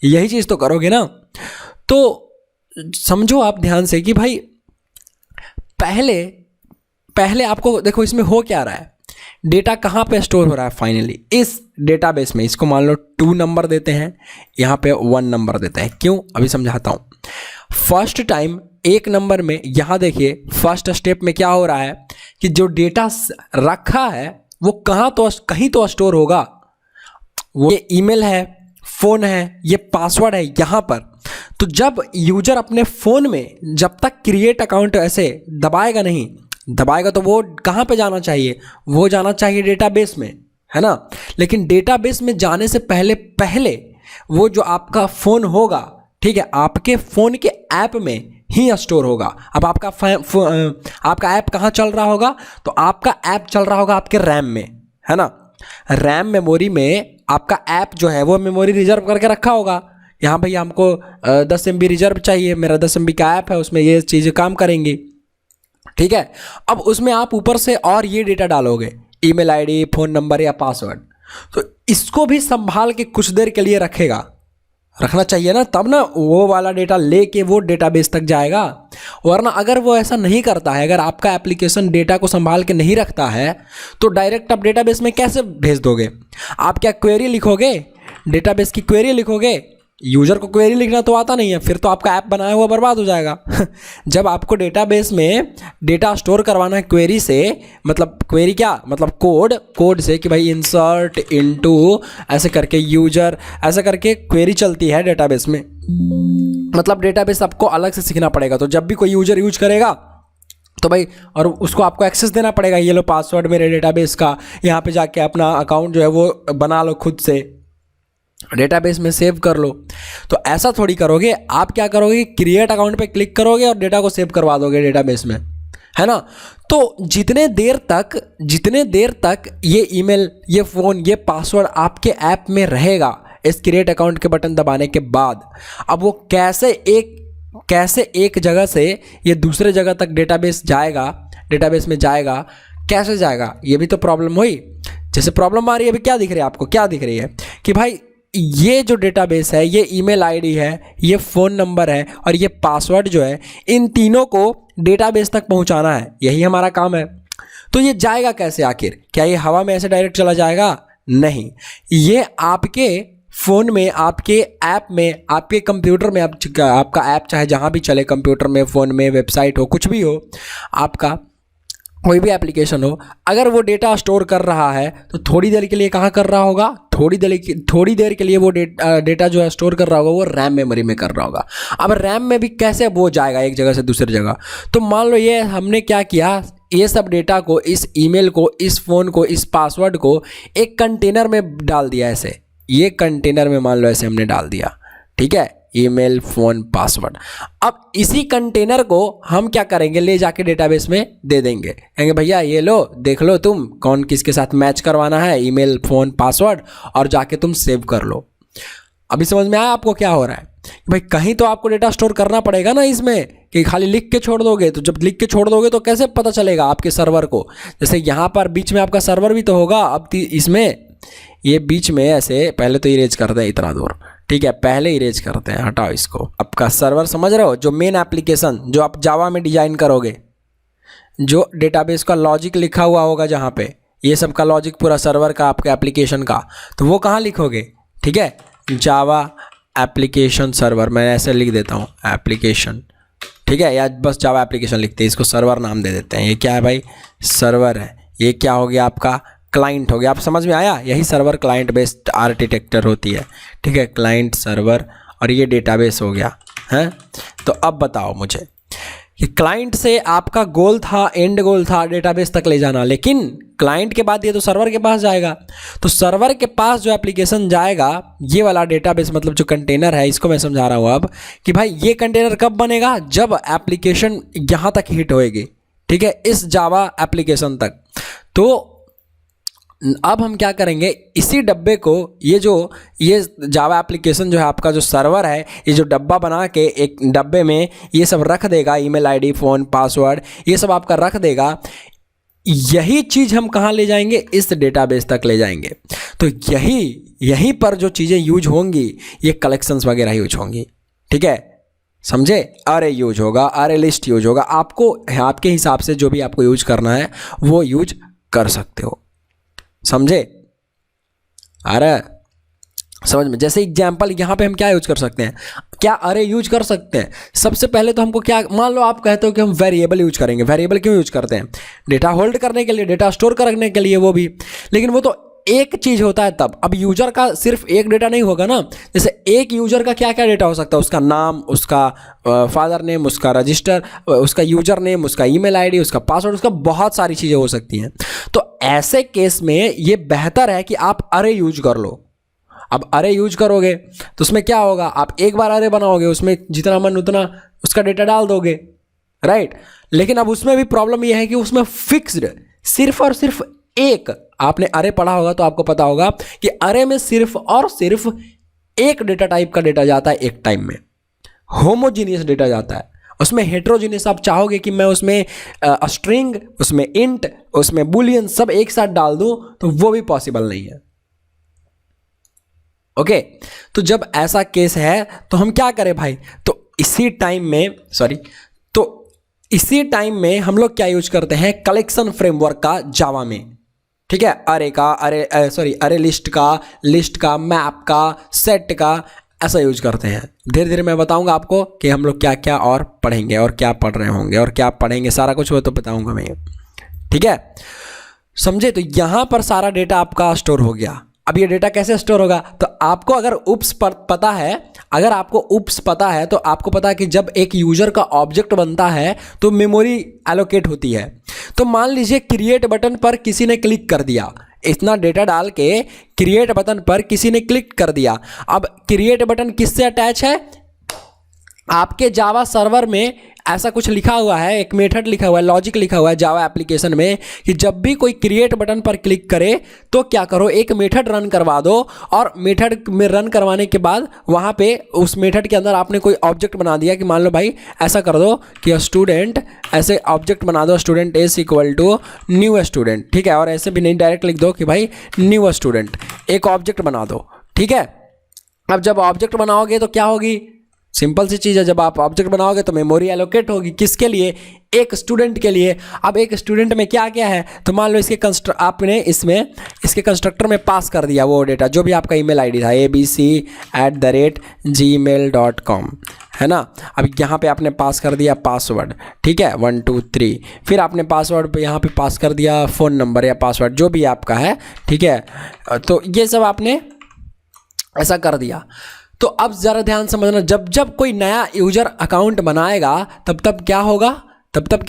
यही चीज़ तो करोगे ना। तो समझो आप ध्यान से कि भाई पहले आपको देखो इसमें हो क्या रहा है, डेटा कहाँ पे स्टोर हो रहा है? फाइनली इस डेटाबेस में। इसको मान लो 2 नंबर देते हैं, यहाँ पे 1 नंबर देते हैं। क्यों? अभी समझाता हूँ। फर्स्ट टाइम 1 नंबर में, यहाँ देखिए फर्स्ट स्टेप में क्या हो रहा है कि जो डेटा रखा है वो कहीं तो स्टोर होगा। वो ये ईमेल है, फ़ोन है, ये पासवर्ड है यहाँ पर। तो जब यूजर अपने फ़ोन में जब तक क्रिएट अकाउंट ऐसे दबाएगा तो वो कहाँ पे जाना चाहिए? वो जाना चाहिए डेटाबेस में, है ना। लेकिन डेटाबेस में जाने से पहले वो जो आपका फ़ोन होगा, ठीक है, आपके फ़ोन के ऐप में ही स्टोर होगा। अब आपका ऐप कहाँ चल रहा होगा? तो आपका ऐप चल रहा होगा आपके रैम में, है ना। रैम मेमोरी में आपका ऐप जो है वो मेमोरी रिजर्व करके रखा होगा। यहाँ भैया हमको 10 MB रिजर्व चाहिए, मेरा 10 MB का ऐप है, उसमें ये चीज़ें काम करेंगी, ठीक है। अब उसमें आप ऊपर से और ये डेटा डालोगे, ईमेल आईडी, फ़ोन नंबर या पासवर्ड। तो इसको भी संभाल के कुछ देर के लिए रखना चाहिए ना, तब ना वो वाला डेटा लेके वो डेटाबेस तक जाएगा। वरना अगर वो ऐसा नहीं करता है, अगर आपका एप्लीकेशन डेटा को संभाल के नहीं रखता है, तो डायरेक्ट आप डेटाबेस में कैसे भेज दोगे? आप क्या क्वेरी लिखोगे? डेटाबेस की क्वेरी लिखोगे? यूजर को क्वेरी लिखना तो आता नहीं है, फिर तो आपका ऐप बनाया हुआ बर्बाद हो जाएगा। जब आपको डेटाबेस में डेटा स्टोर करवाना है क्वेरी से, मतलब क्वेरी क्या मतलब कोड से कि भाई इंसर्ट इनटू ऐसे करके यूजर ऐसे करके क्वेरी चलती है डेटाबेस में। मतलब डेटाबेस आपको अलग से सीखना पड़ेगा। तो जब भी कोई यूजर यूज करेगा तो भाई, और उसको आपको एक्सेस देना पड़ेगा, ये लो पासवर्ड मेरे डेटाबेस का, यहाँ पे जाके अपना अकाउंट जो है वो बना लो, खुद से डेटाबेस में सेव कर लो। तो ऐसा थोड़ी करोगे। आप क्या करोगे? क्रिएट अकाउंट पे क्लिक करोगे और डेटा को सेव करवा दोगे डेटाबेस में, है ना। तो जितने देर तक ये ईमेल, ये फ़ोन, ये पासवर्ड आपके ऐप में रहेगा इस क्रिएट अकाउंट के बटन दबाने के बाद, अब वो कैसे एक जगह से ये दूसरे जगह तक डेटाबेस में जाएगा, कैसे जाएगा? ये भी तो प्रॉब्लम हुई। जैसे प्रॉब्लम आ रही है अभी, क्या दिख रही है आपको? क्या दिख रही है कि भाई ये जो डेटाबेस है, ये ईमेल आईडी है, ये फ़ोन नंबर है और ये पासवर्ड जो है, इन तीनों को डेटाबेस तक पहुंचाना है, यही हमारा काम है। तो ये जाएगा कैसे आखिर? क्या ये हवा में ऐसे डायरेक्ट चला जाएगा? नहीं, ये आपके फ़ोन में, आपके ऐप में, आपके कंप्यूटर में, आपका ऐप चाहे जहाँ भी चले, कंप्यूटर में, फ़ोन में, वेबसाइट हो, कुछ भी हो, आपका कोई भी एप्लीकेशन हो, अगर वो डेटा स्टोर कर रहा है तो थोड़ी देर के लिए कहाँ कर रहा होगा? थोड़ी देर के लिए वो डेटा जो है स्टोर कर रहा होगा वो रैम मेमोरी में कर रहा होगा। अब रैम में भी कैसे वो जाएगा एक जगह से दूसरी जगह? तो मान लो ये हमने क्या किया, ये सब डेटा को, इस ईमेल को, इस फ़ोन को, इस पासवर्ड को एक कंटेनर में डाल दिया। ऐसे ये कंटेनर में मान लो ऐसे हमने डाल दिया, ठीक है, ईमेल, फ़ोन, पासवर्ड। अब इसी कंटेनर को हम क्या करेंगे? ले जाके डेटाबेस में दे देंगे, कहेंगे भैया ये लो, देख लो तुम कौन किसके साथ मैच करवाना है, ईमेल, फ़ोन, पासवर्ड, और जाके तुम सेव कर लो। अभी समझ में आया आपको क्या हो रहा है? भाई कहीं तो आपको डेटा स्टोर करना पड़ेगा ना इसमें, कि खाली लिख के छोड़ दोगे। तो जब लिख के छोड़ दोगे तो कैसे पता चलेगा आपके सर्वर को? जैसे यहाँ पर बीच में आपका सर्वर भी तो होगा। अब इसमें ये बीच में ऐसे, पहले तो इरेज कर दें इतना दूर, ठीक है, पहले इरेज करते हैं, हटाओ इसको। आपका सर्वर समझ रहे हो, जो मेन एप्लीकेशन जो आप जावा में डिजाइन करोगे, जो डेटाबेस का लॉजिक लिखा हुआ होगा, जहाँ पे ये सब का लॉजिक पूरा सर्वर का, आपके एप्लीकेशन का, तो वो कहाँ लिखोगे? ठीक है, जावा एप्लीकेशन सर्वर, मैं ऐसे लिख देता हूँ एप्लीकेशन, ठीक है, या बस जावा एप्लीकेशन लिखते हैं, इसको सर्वर नाम दे देते हैं। ये क्या है भाई? सर्वर है। ये क्या हो गया? आपका क्लाइंट हो गया। आप समझ में आया? यही सर्वर क्लाइंट बेस्ड आर्किटेक्चर होती है, ठीक है, क्लाइंट सर्वर, और ये डेटाबेस हो गया है। तो अब बताओ मुझे कि क्लाइंट से आपका गोल था, एंड गोल था डेटाबेस तक ले जाना, लेकिन क्लाइंट के बाद ये तो सर्वर के पास जाएगा। तो सर्वर के पास जो एप्लीकेशन जाएगा, ये वाला डेटाबेस मतलब जो कंटेनर है, इसको मैं समझा रहा हूँ अब कि भाई ये कंटेनर कब बनेगा, जब एप्लीकेशन यहाँ तक हिट होएगी, ठीक है, इस जावा एप्लीकेशन तक। तो अब हम क्या करेंगे, इसी डब्बे को, ये जावा एप्लीकेशन जो है आपका जो सर्वर है, ये जो डब्बा बना के एक डब्बे में ये सब रख देगा, ईमेल आईडी, फ़ोन, पासवर्ड, ये सब आपका रख देगा। यही चीज़ हम कहाँ ले जाएंगे, इस डेटाबेस तक ले जाएंगे। तो यहीं पर जो चीज़ें यूज होंगी, ये कलेक्शंस वगैरह यूज होंगी, ठीक है, समझे। अरे यूज होगा, अरे लिस्ट यूज होगा, आपको आपके हिसाब से जो भी आपको यूज करना है वो यूज कर सकते हो, समझे। अरे समझ में, जैसे एग्जाम्पल यहाँ पे हम क्या यूज कर सकते हैं, क्या अरे यूज कर सकते हैं। सबसे पहले तो हमको क्या, मान लो आप कहते हो कि हम वेरिएबल यूज करेंगे। वेरिएबल क्यों यूज करते हैं, डेटा होल्ड करने के लिए, डेटा स्टोर करने के लिए, वो भी, लेकिन वो तो एक चीज होता है तब। अब यूजर का सिर्फ एक डेटा नहीं होगा ना, जैसे एक यूजर का क्या क्या डेटा हो सकता है, उसका नाम, उसका फादर नेम, उसका रजिस्टर, उसका यूजर नेम, उसका ईमेल आईडी, उसका पासवर्ड, उसका बहुत सारी चीज़ें हो सकती हैं। तो ऐसे केस में ये बेहतर है कि आप अरे यूज कर लो। अब अरे यूज करोगे तो उसमें क्या होगा, आप एक बार अरे बनाओगे, उसमें जितना मन उतना उसका डेटा डाल दोगे, राइट। लेकिन अब उसमें भी प्रॉब्लम यह है कि उसमें फिक्स्ड सिर्फ और सिर्फ एक, आपने अरे पढ़ा होगा तो आपको पता होगा कि अरे में सिर्फ और सिर्फ एक डेटा टाइप का डेटा जाता है एक टाइम में, होमोजीनियस डेटा जाता है। उसमें हेट्रोजीनियस आप चाहोगे कि मैं उसमें स्ट्रिंग, उसमें इंट, उसमें बुलियन सब एक साथ डाल दूं, तो वो भी पॉसिबल नहीं है। ओके, तो जब ऐसा केस है तो हम क्या करें भाई, तो इसी टाइम में हम लोग क्या यूज करते हैं, कलेक्शन फ्रेमवर्क का जावा में, ठीक है। अरे लिस्ट का, मैप का, सेट का, ऐसा यूज करते हैं। धीरे धीरे मैं बताऊंगा आपको कि हम लोग क्या क्या और पढ़ेंगे और क्या पढ़ रहे होंगे और क्या पढ़ेंगे, सारा कुछ वो तो बताऊंगा मैं, ठीक है, समझे। तो यहां पर सारा डेटा आपका स्टोर हो गया। अब ये डेटा कैसे स्टोर होगा, तो आपको अगर उप्स पता है तो आपको पता है कि जब एक यूजर का ऑब्जेक्ट बनता है तो मेमोरी एलोकेट होती है। तो मान लीजिए क्रिएट बटन पर किसी ने क्लिक कर दिया, इतना डेटा डाल के क्रिएट बटन पर किसी ने क्लिक कर दिया। अब क्रिएट बटन किससे अटैच है, आपके जावा सर्वर में ऐसा कुछ लिखा हुआ है, एक मेथड लिखा हुआ है, लॉजिक लिखा हुआ है जावा एप्लीकेशन में कि जब भी कोई क्रिएट बटन पर क्लिक करे तो क्या करो, एक मेथड रन करवा दो, और मेथड में रन करवाने के बाद वहाँ पे उस मेथड के अंदर आपने कोई ऑब्जेक्ट बना दिया कि मान लो भाई ऐसा कर दो कि स्टूडेंट, ऐसे ऑब्जेक्ट बना दो, student is equal to new student, ठीक है, और ऐसे भी नहीं, डायरेक्ट लिख दो कि भाई न्यू स्टूडेंट, एक ऑब्जेक्ट बना दो, ठीक है। अब जब ऑब्जेक्ट बनाओगे तो क्या होगी, सिंपल सी चीज़ है, जब आप ऑब्जेक्ट बनाओगे तो मेमोरी एलोकेट होगी, किसके लिए, एक स्टूडेंट के लिए। अब एक स्टूडेंट में क्या क्या है, तो मान लो आपने इसके कंस्ट्रक्टर में पास कर दिया वो डेटा, जो भी आपका ईमेल आईडी था abc@gmail.com, है ना। अब यहाँ पे आपने पास कर दिया पासवर्ड, ठीक है, 1 2 3, फिर आपने पासवर्ड पे यहाँ पे पास कर दिया फ़ोन नंबर या पासवर्ड जो भी आपका है, ठीक है। तो ये सब आपने ऐसा कर दिया। तो अब ज़रा ध्यान समझना, जब कोई नया यूजर अकाउंट बनाएगा तब क्या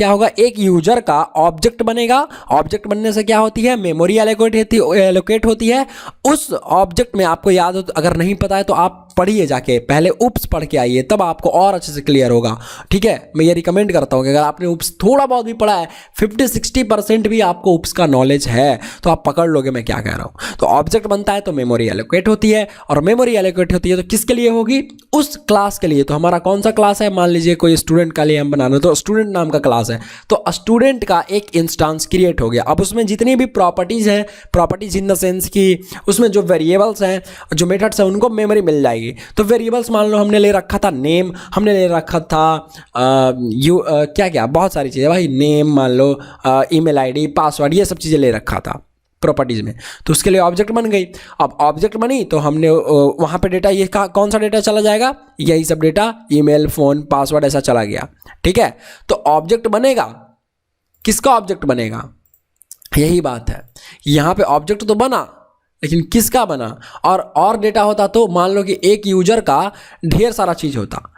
होगा, एक यूजर का ऑब्जेक्ट बनेगा। ऑब्जेक्ट बनने से क्या होती है, मेमोरी एलोकेट होती है। उस ऑब्जेक्ट में आपको याद हो, अगर नहीं पता है तो आप पढ़िए जाके, पहले उप्स पढ़ के आइए, तब आपको और अच्छे से क्लियर होगा, ठीक है। मैं ये रिकमेंड करता हूँ कि अगर आपने उप्स थोड़ा बहुत भी पढ़ा है, 50-60% भी आपको उप्स का नॉलेज है, तो आप पकड़ लोगे मैं क्या कह रहा हूँ। तो ऑब्जेक्ट बनता है तो मेमोरी एलोकेट होती है, और मेमोरी एलोकेट होती है तो किसके लिए होगी, उस क्लास के लिए। तो हमारा कौन सा क्लास है, मान लीजिए कोई स्टूडेंट का लिए हम बनाना, तो स्टूडेंट नाम का क्लास है, तो स्टूडेंट का एक इंस्टेंस क्रिएट हो गया। अब उसमें जितनी भी प्रॉपर्टीज हैं, प्रॉपर्टीज इन द सेंस कि उसमें जो वेरिएबल्स हैं, जो मेथड्स हैं, उनको मेमोरी मिल जाएगी। तो वेरिएबल्स मान लो हमने ले रखा था नेम, हमने ले रखा था क्या क्या बहुत सारी चीज़ें भाई, नेम मान लो, ईमेल आईडी, पासवर्ड, ये सब चीज़ें ले रखा था प्रॉपर्टीज में। तो उसके लिए ऑब्जेक्ट बन गई। अब ऑब्जेक्ट बनी तो हमने वहाँ पे डेटा, ये कौन सा डेटा चला जाएगा, यही सब डेटा, ईमेल, फ़ोन, पासवर्ड, ऐसा चला गया, ठीक है। तो ऑब्जेक्ट बनेगा, किसका ऑब्जेक्ट बनेगा, यही बात है। यहाँ पे ऑब्जेक्ट तो बना, लेकिन किसका बना, और डेटा होता तो मान लो कि एक यूजर का ढेर सारा चीज़ होता।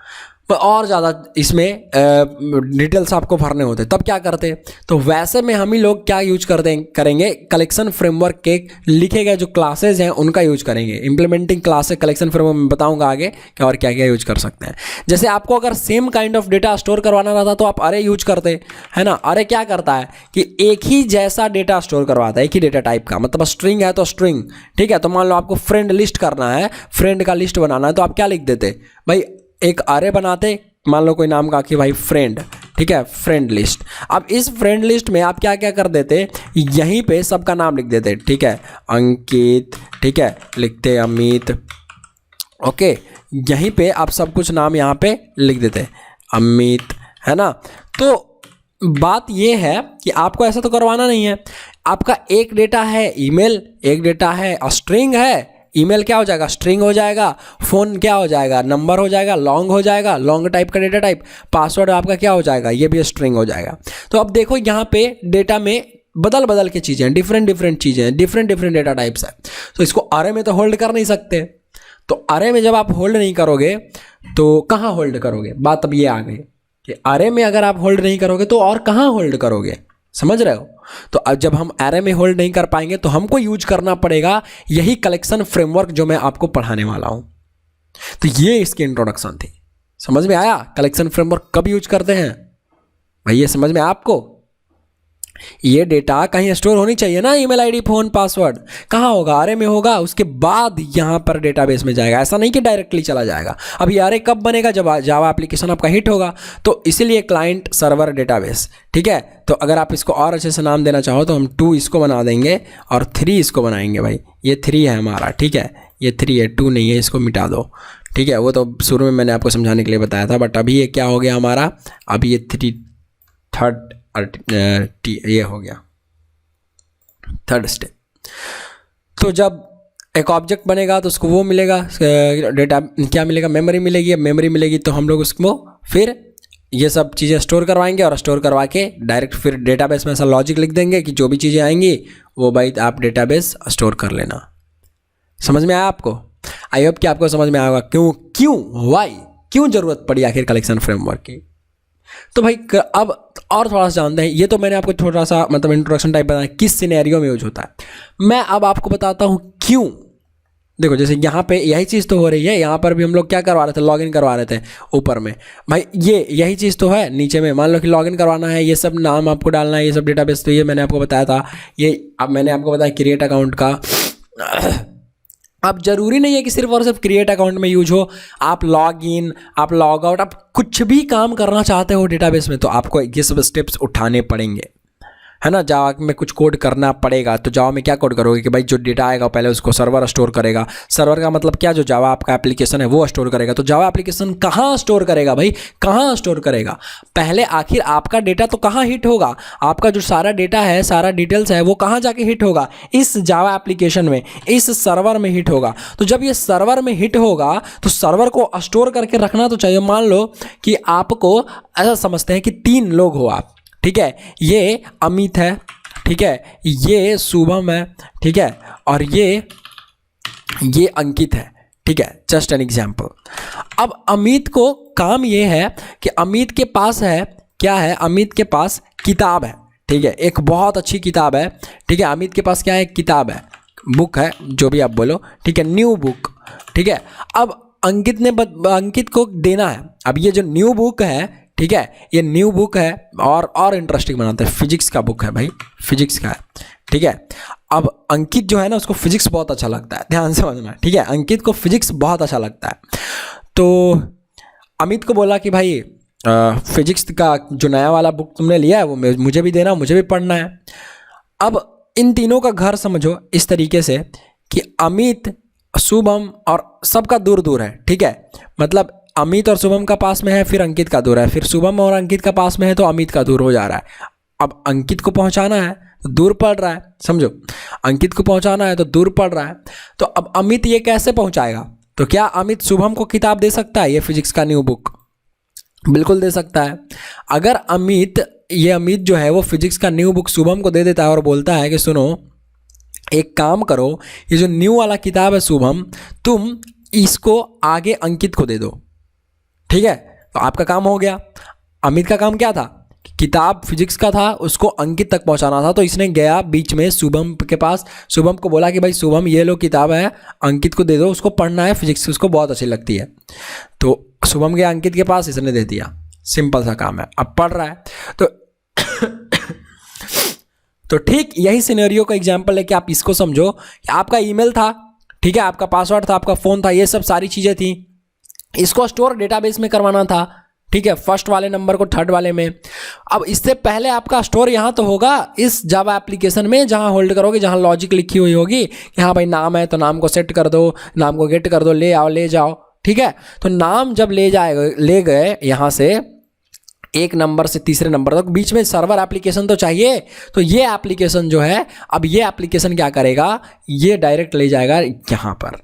और ज़्यादा इसमें डिटेल्स आपको भरने होते, तब क्या करते? तो वैसे में हम ही लोग क्या यूज करेंगे, कलेक्शन फ्रेमवर्क के लिखे गए जो क्लासेज हैं उनका यूज करेंगे। इंप्लीमेंटिंग क्लासेज कलेक्शन फ्रेमवर्क में बताऊंगा आगे कि और क्या क्या यूज कर सकते हैं। जैसे आपको अगर same kind of data store करवाना रहता तो आप अरे यूज करते, है ना। अरे क्या करता है कि एक ही जैसा डेटा स्टोर करवाता है, एक ही डेटा टाइप का, मतलब स्ट्रिंग है तो स्ट्रिंग, ठीक है। तो मान लो आपको फ्रेंड लिस्ट करना है, फ्रेंड का लिस्ट बनाना है, तो आप क्या लिख देते भाई, एक अरे बनाते, मान लो कोई नाम का कि भाई फ्रेंड, ठीक है, फ्रेंड लिस्ट। अब इस फ्रेंड लिस्ट में आप क्या क्या कर देते, यहीं पे सबका नाम लिख देते, ठीक है, अंकित, ठीक है, लिखते अमित, ओके, यहीं पे आप सब कुछ नाम यहाँ पे लिख देते अमित, है ना। तो बात ये है कि आपको ऐसा तो करवाना नहीं है। आपका एक डेटा है ईमेल, एक डेटा है स्ट्रिंग है, ईमेल क्या हो जाएगा, स्ट्रिंग हो जाएगा, फ़ोन क्या हो जाएगा, नंबर हो जाएगा, लॉन्ग हो जाएगा, लॉन्ग टाइप का डेटा टाइप, पासवर्ड आपका क्या हो जाएगा, ये भी स्ट्रिंग हो जाएगा। तो अब देखो यहाँ पे डेटा में बदल बदल के चीज़ें हैं, डिफरेंट चीज़ें हैं, डिफरेंट डेटा टाइप्स है। तो इसको अरे में तो होल्ड कर नहीं सकते। तो अरे में जब आप होल्ड नहीं करोगे तो कहाँ होल्ड करोगे, बात अब ये आ गई कि अरे में अगर आप होल्ड नहीं करोगे तो और कहाँ होल्ड करोगे, समझ रहे हो। तो अब जब हम एरे में होल्ड नहीं कर पाएंगे तो हमको यूज करना पड़ेगा यही कलेक्शन फ्रेमवर्क जो मैं आपको पढ़ाने वाला हूं। तो ये इसकी इंट्रोडक्शन थी, समझ में आया कलेक्शन फ्रेमवर्क कब यूज करते हैं भाई, ये समझ में आया आपको। ये डेटा कहीं स्टोर होनी चाहिए ना, ईमेल आईडी, फोन, पासवर्ड, कहाँ होगा, अरे में होगा, उसके बाद यहाँ पर डेटाबेस में जाएगा। ऐसा नहीं कि डायरेक्टली चला जाएगा। अब ये अरे कब बनेगा, जब जावा एप्लीकेशन आपका हिट होगा। तो इसीलिए क्लाइंट सर्वर डेटाबेस, ठीक है। तो अगर आप इसको और अच्छे से नाम देना चाहो तो हम 2 इसको बना देंगे और 3 इसको बनाएंगे भाई। ये 3 है हमारा, ठीक है, ये 3 है, 2 नहीं है, इसको मिटा दो, ठीक है। वो तो शुरू में मैंने आपको समझाने के लिए बताया था, बट अभी ये क्या हो गया हमारा, अभी ये 3 थर्ड ये हो गया थर्ड स्टेप। तो जब एक ऑब्जेक्ट बनेगा तो उसको वो मिलेगा, डेटा क्या मिलेगा, मेमोरी मिलेगी। अब मेमोरी मिलेगी तो हम लोग उसको फिर ये सब चीज़ें स्टोर करवाएंगे और स्टोर करवा के डायरेक्ट फिर डेटाबेस में ऐसा लॉजिक लिख देंगे कि जो भी चीज़ें आएंगी वो भाई आप डेटाबेस स्टोर कर लेना। समझ में आया आपको? आई होप कि आपको समझ में आएगा क्यों ज़रूरत पड़ी आखिर कलेक्शन फ्रेमवर्क की। तो भाई अब और थोड़ा सा जानते हैं। ये तो मैंने आपको थोड़ा सा मतलब इंट्रोडक्शन टाइप बताया किस सिनेरियो में यूज होता है। मैं अब आपको बताता हूँ क्यों। देखो जैसे यहाँ पे यही चीज़ तो हो रही है, यहाँ पर भी हम लोग क्या करवा रहे थे, लॉगिन करवा रहे थे ऊपर में भाई, ये यही चीज़ तो है। नीचे में मान लो कि लॉगिन करवाना है, ये सब नाम आपको डालना है, ये सब डेटाबेस, तो ये मैंने आपको बताया था। ये अब मैंने आपको बताया क्रिएट अकाउंट का। अब जरूरी नहीं है कि सिर्फ और सिर्फ क्रिएट अकाउंट में यूज हो, आप लॉग इन, आप लॉग आउट, आप कुछ भी काम करना चाहते हो डेटाबेस में तो आपको ये सब स्टेप्स उठाने पड़ेंगे, है ना। जावा में कुछ कोड करना पड़ेगा। तो जावा में क्या कोड करोगे कि भाई जो डेटा आएगा पहले उसको सर्वर स्टोर करेगा। सर्वर का मतलब क्या, जो जावा आपका एप्लीकेशन है वो स्टोर करेगा। तो जावा एप्लीकेशन कहाँ स्टोर करेगा भाई, कहाँ स्टोर करेगा पहले, आखिर आपका डेटा तो कहाँ हिट होगा, आपका जो सारा डेटा है, सारा डिटेल्स है वो कहाँ जाके हिट होगा, इस जावा एप्लीकेशन में, इस सर्वर में हिट होगा। तो जब ये सर्वर में हिट होगा तो सर्वर को स्टोर करके रखना तो चाहिए। मान लो कि आपको ऐसा समझते हैं कि 3 लोग हो आप, ठीक है, ये अमित है, ठीक है, ये शुभम है, ठीक है, और ये अंकित है, ठीक है, जस्ट एन एग्जांपल। अब अमित को काम ये है कि अमित के पास है क्या है, अमित के पास किताब है, ठीक है, एक बहुत अच्छी किताब है, ठीक है। अमित के पास क्या है, किताब है, बुक है, जो भी आप बोलो, ठीक है, न्यू बुक, ठीक है। अब अंकित को देना है। अब ये जो न्यू बुक है, ठीक है, ये न्यू बुक है और इंटरेस्टिंग बनाते हैं, फिजिक्स का बुक है भाई, फिजिक्स का है, ठीक है। अब अंकित जो है ना उसको फिजिक्स बहुत अच्छा लगता है, ध्यान से समझना, ठीक है, अंकित को फिजिक्स बहुत अच्छा लगता है। तो अमित को बोला कि भाई फिजिक्स का जो नया वाला बुक तुमने लिया है वो मुझे भी देना, मुझे भी पढ़ना है। अब इन तीनों का घर समझो इस तरीके से कि अमित, शुभम और सबका दूर दूर है, ठीक है, मतलब अमित और शुभम का पास में है, फिर अंकित का दूर है, फिर शुभम और अंकित का पास में है तो अमित का दूर हो जा रहा है। अब अंकित को पहुंचाना है तो दूर पड़ रहा है, समझो, अंकित को पहुंचाना है तो दूर पड़ रहा है। तो अब अमित ये कैसे पहुंचाएगा, तो क्या अमित शुभम को किताब दे सकता है, ये फिजिक्स का न्यू बुक? बिल्कुल दे सकता है। अगर अमित जो है वो फिजिक्स का न्यू बुक शुभम को दे देता है और बोलता है कि सुनो एक काम करो, ये जो न्यू वाला किताब है शुभम, तुम इसको आगे अंकित को दे दो, ठीक है, तो आपका काम हो गया। अमित का काम क्या था, किताब फिजिक्स का था, उसको अंकित तक पहुंचाना था, तो इसने गया बीच में शुभम के पास, शुभम को बोला कि भाई शुभम ये लो किताब है, अंकित को दे दो, उसको पढ़ना है, फिजिक्स उसको बहुत अच्छी लगती है। तो शुभम गया अंकित के पास, इसने दे दिया, सिंपल सा काम है, अब पढ़ रहा है। तो ठीक यही सिनेरियो का एग्जांपल है कि आप इसको समझो कि आपका ईमेल था, ठीक है, आपका पासवर्ड था, आपका फ़ोन था, ये सब सारी चीज़ें थी, इसको स्टोर डेटाबेस में करवाना था, ठीक है, फर्स्ट वाले नंबर को थर्ड वाले में। अब इससे पहले आपका स्टोर यहाँ तो होगा इस जावा एप्लीकेशन में, जहाँ होल्ड करोगे, जहाँ लॉजिक लिखी हुई होगी कि हाँ भाई नाम है तो नाम को सेट कर दो, नाम को गेट कर दो, ले आओ ले जाओ, ठीक है। तो नाम जब ले गए यहाँ से एक नंबर से तीसरे नंबर तक, बीच में सर्वर एप्लीकेशन तो चाहिए, तो ये एप्लीकेशन जो है, अब ये एप्लीकेशन क्या करेगा, ये डायरेक्ट ले जाएगा यहाँ पर,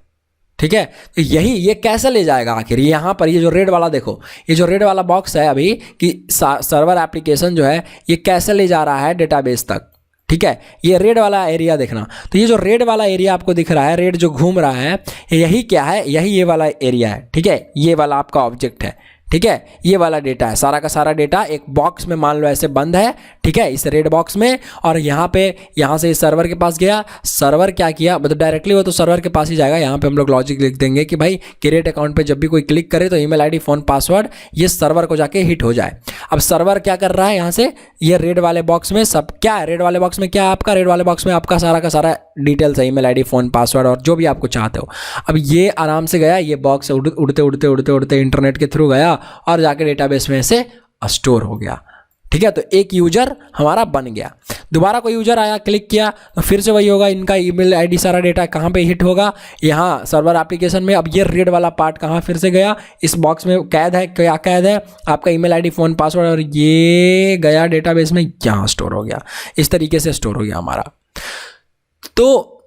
ठीक है। तो ये कैसे ले जाएगा आखिर, यहाँ पर ये जो रेड वाला देखो, ये जो रेड वाला बॉक्स है अभी कि सर्वर एप्लीकेशन जो है ये कैसे ले जा रहा है डेटाबेस तक, ठीक है। ये रेड वाला एरिया देखना, तो ये जो रेड वाला एरिया आपको दिख रहा है, रेड जो घूम रहा है, यही क्या है, यही ये वाला एरिया है, ठीक है, ये वाला आपका ऑब्जेक्ट है, ठीक है, ये वाला डेटा है, सारा का सारा डेटा एक बॉक्स में मान लो ऐसे बंद है, ठीक है, इस रेड बॉक्स में। और यहाँ से इस सर्वर के पास गया, सर्वर क्या किया, मतलब डायरेक्टली वो तो सर्वर के पास ही जाएगा। यहाँ पे हम लोग लॉजिक लिख देंगे कि भाई क्रिएट अकाउंट पे जब भी कोई क्लिक करे तो ईमेल आईडी फोन पासवर्ड ये सर्वर को जाके हिट हो जाए। अब सर्वर क्या कर रहा है, यहाँ से ये रेड वाले बॉक्स में सब क्या है, रेड वाले बॉक्स में क्या है आपका, रेड वाले बॉक्स में आपका सारा का सारा डिटेल्स है, ईमेल आईडी फोन पासवर्ड और जो भी आपको चाहते हो। अब ये आराम से गया, ये बॉक्स उड़ते उड़ते उड़ते उड़ते इंटरनेट के थ्रू गया और जाके डेटाबेस में से स्टोर हो गया, ठीक है। तो एक यूजर हमारा बन गया, दोबारा कोई यूजर आया क्लिक किया तो फिर से वही होगा, इनका ईमेल आईडी सारा डेटा कहाँ पे हिट होगा, यहाँ सर्वर एप्लीकेशन में। अब ये रेड वाला पार्ट कहाँ फिर से गया, इस बॉक्स में कैद है, क्या कैद है आपका ईमेल आईडी फोन पासवर्ड, और ये गया डेटाबेस में, यहाँ स्टोर हो गया, इस तरीके से स्टोर हो गया हमारा। तो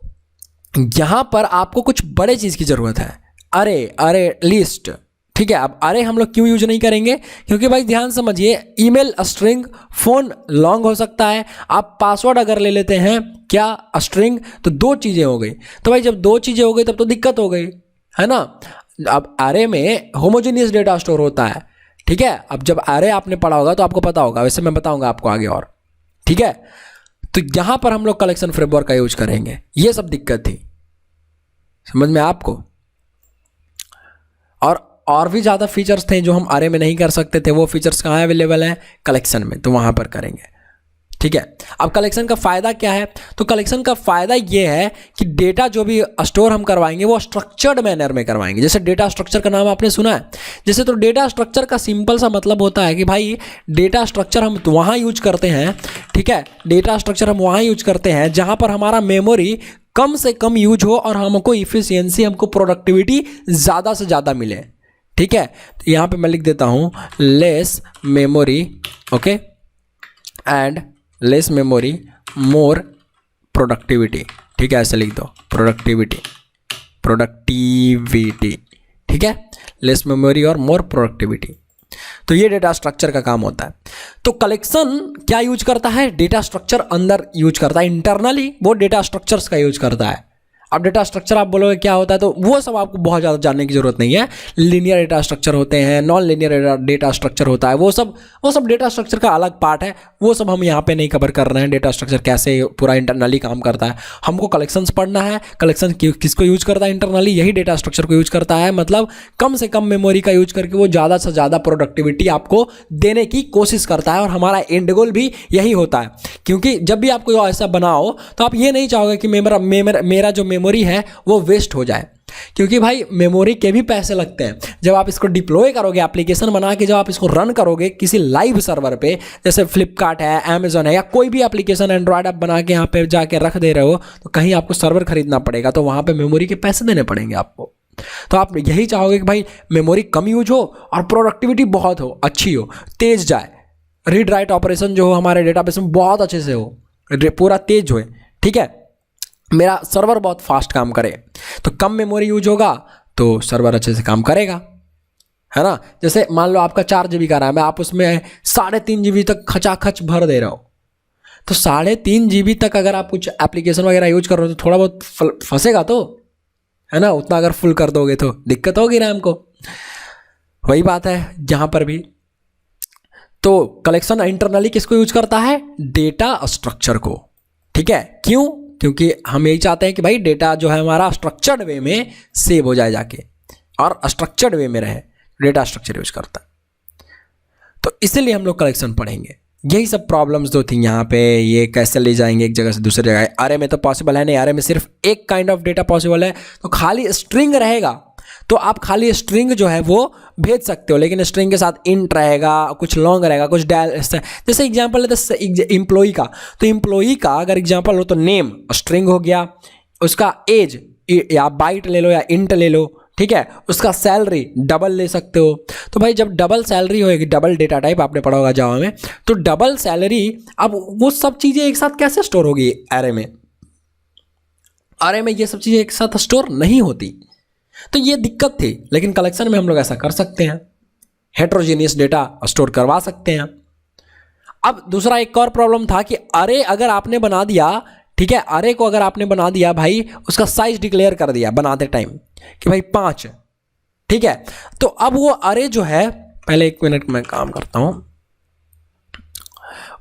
यहाँ पर आपको कुछ बड़े चीज़ की ज़रूरत है, अरे लिस्ट, ठीक है। अब अरे हम लोग क्यों यूज नहीं करेंगे, क्योंकि भाई ध्यान समझिए, ईमेल स्ट्रिंग, फोन लॉन्ग हो सकता है, आप पासवर्ड अगर ले लेते हैं क्या स्ट्रिंग, तो दो चीज़ें हो गई। तो भाई जब दो चीज़ें हो गई तब तो दिक्कत हो गई, है ना। अब अरे में होमोजेनियस डेटा स्टोर होता है, ठीक है। अब जब अरे आपने पढ़ा होगा तो आपको पता होगा, वैसे मैं बताऊंगा आपको आगे और, ठीक है। तो यहाँ पर हम लोग कलेक्शन फ्रेमवर्क का यूज करेंगे, ये सब दिक्कत थी, समझ में आपको। और भी ज़्यादा फीचर्स थे जो हम अरे में नहीं कर सकते थे, वो फीचर्स कहाँ अवेलेबल है, कलेक्शन में, तो वहाँ पर करेंगे, ठीक है। अब कलेक्शन का फ़ायदा क्या है, तो कलेक्शन का फ़ायदा ये है कि डेटा जो भी स्टोर हम करवाएंगे वो स्ट्रक्चर्ड मैनर में करवाएंगे। जैसे डेटा स्ट्रक्चर का नाम आपने सुना है, जैसे तो डेटा स्ट्रक्चर का सिंपल सा मतलब होता है कि भाई डेटा स्ट्रक्चर हम तो वहाँ यूज करते हैं, ठीक है, डेटा स्ट्रक्चर हम वहाँ यूज करते हैं जहाँ पर हमारा मेमोरी कम से कम यूज हो और हमको इफिशियंसी, हमको प्रोडक्टिविटी ज़्यादा से ज़्यादा मिले, ठीक है। तो यहाँ पे मैं लिख देता हूँ less memory, okay, and less memory more productivity, ठीक है, ऐसे लिख दो, प्रोडक्टिविटी, ठीक है, लेस मेमोरी और मोर प्रोडक्टिविटी। तो ये डेटा स्ट्रक्चर का काम होता है। तो कलेक्शन क्या यूज करता है, डेटा स्ट्रक्चर अंदर यूज करता है, इंटरनली वो डेटा स्ट्रक्चर्स का यूज करता है। अब डेटा स्ट्रक्चर आप बोलोगे क्या होता है, तो वो सब आपको बहुत ज़्यादा जानने की जरूरत नहीं है। लीनियर डेटा स्ट्रक्चर होते हैं, नॉन लीनियर डेटा स्ट्रक्चर होता है, वो सब डेटा स्ट्रक्चर का अलग पार्ट है, वो सब हम यहाँ पे नहीं कवर कर रहे हैं। डेटा स्ट्रक्चर कैसे पूरा इंटरनली काम करता है, हमको कलेक्शंस पढ़ना है। कलेक्शन किसको यूज करता है इंटरनली, यही डेटा स्ट्रक्चर को यूज करता है, मतलब कम से कम मेमोरी का यूज करके वो ज़्यादा से ज़्यादा प्रोडक्टिविटी आपको देने की कोशिश करता है। और हमारा एंड गोल भी यही होता है, क्योंकि जब भी आप कोई ऐसा बनाओ तो आप ये नहीं चाहोगे कि मेरा जो मेमोरी है वो वेस्ट हो जाए, क्योंकि भाई मेमोरी के भी पैसे लगते हैं। जब आप इसको डिप्लॉय करोगे, एप्लीकेशन बना के जब आप इसको रन करोगे किसी लाइव सर्वर पे, जैसे फ्लिपकार्ट है, अमेजॉन है, या कोई भी एप्लीकेशन एंड्रॉयड आप बना के यहाँ पे जाके रख दे रहे हो, तो कहीं आपको सर्वर खरीदना पड़ेगा, तो वहाँ पे मेमोरी के पैसे देने पड़ेंगे आपको। तो आप यही चाहोगे कि भाई मेमोरी कम यूज हो और प्रोडक्टिविटी बहुत हो, अच्छी हो, तेज जाए, रीड राइट ऑपरेशन जो हो हमारे डेटाबेस में बहुत अच्छे से हो, पूरा तेज हो, ठीक है, मेरा सर्वर बहुत फास्ट काम करे। तो कम मेमोरी यूज होगा तो सर्वर अच्छे से काम करेगा, है ना। जैसे मान लो आपका 4 GB का रैम है, आप उसमें 3.5 GB तक खचाखच भर दे रहे हो, तो 3.5 GB तक अगर आप कुछ एप्लीकेशन वगैरह यूज कर रहे हो तो थोड़ा बहुत फंसेगा तो, है ना। उतना अगर फुल कर दोगे तो दिक्कत होगी रैम को, वही बात है यहाँ पर भी। तो कलेक्शन इंटरनली किसको यूज करता है? डेटा स्ट्रक्चर को। ठीक है, क्यों? क्योंकि हम यही चाहते हैं कि भाई डेटा जो है हमारा स्ट्रक्चर्ड वे में सेव हो जाए जाके, और स्ट्रक्चर्ड वे में रहे, डेटा स्ट्रक्चर यूज करता है। तो इसीलिए हम लोग कलेक्शन पढ़ेंगे। यही सब प्रॉब्लम्स जो थी यहाँ पे, ये कैसे ले जाएंगे एक जगह से दूसरी जगह। अरे में तो पॉसिबल है नहीं, अरे में सिर्फ एक काइंड ऑफ डेटा पॉसिबल है, तो खाली स्ट्रिंग रहेगा तो आप खाली स्ट्रिंग जो है वो भेज सकते हो, लेकिन स्ट्रिंग के साथ इंट रहेगा, कुछ लॉन्ग रहेगा, कुछ जैसे एग्जांपल है एम्प्लॉई का, तो एम्प्लॉई का अगर एग्जांपल हो तो नेम स्ट्रिंग हो गया, उसका एज या बाइट ले लो या इंट ले लो, ठीक है, उसका सैलरी डबल ले सकते हो। तो भाई जब डबल सैलरी होएगी, डबल डेटा टाइप आपने पढ़ा होगा जावा में, तो डबल सैलरी, अब वो सब चीज़ें एक साथ कैसे स्टोर होगी एरे में? एरे में ये सब चीज़ें एक साथ स्टोर नहीं होती, तो ये दिक्कत थी। लेकिन कलेक्शन में हम लोग ऐसा कर सकते हैं, हेट्रोजीनियस डेटा स्टोर करवा सकते हैं। अब दूसरा एक और प्रॉब्लम था कि अरे अगर आपने बना दिया, ठीक है, अरे को अगर आपने बना दिया भाई, उसका साइज डिक्लेयर कर दिया बनाते टाइम कि भाई 5, ठीक है, तो अब वो अरे जो है, पहले 1 मिनट में काम करता हूं,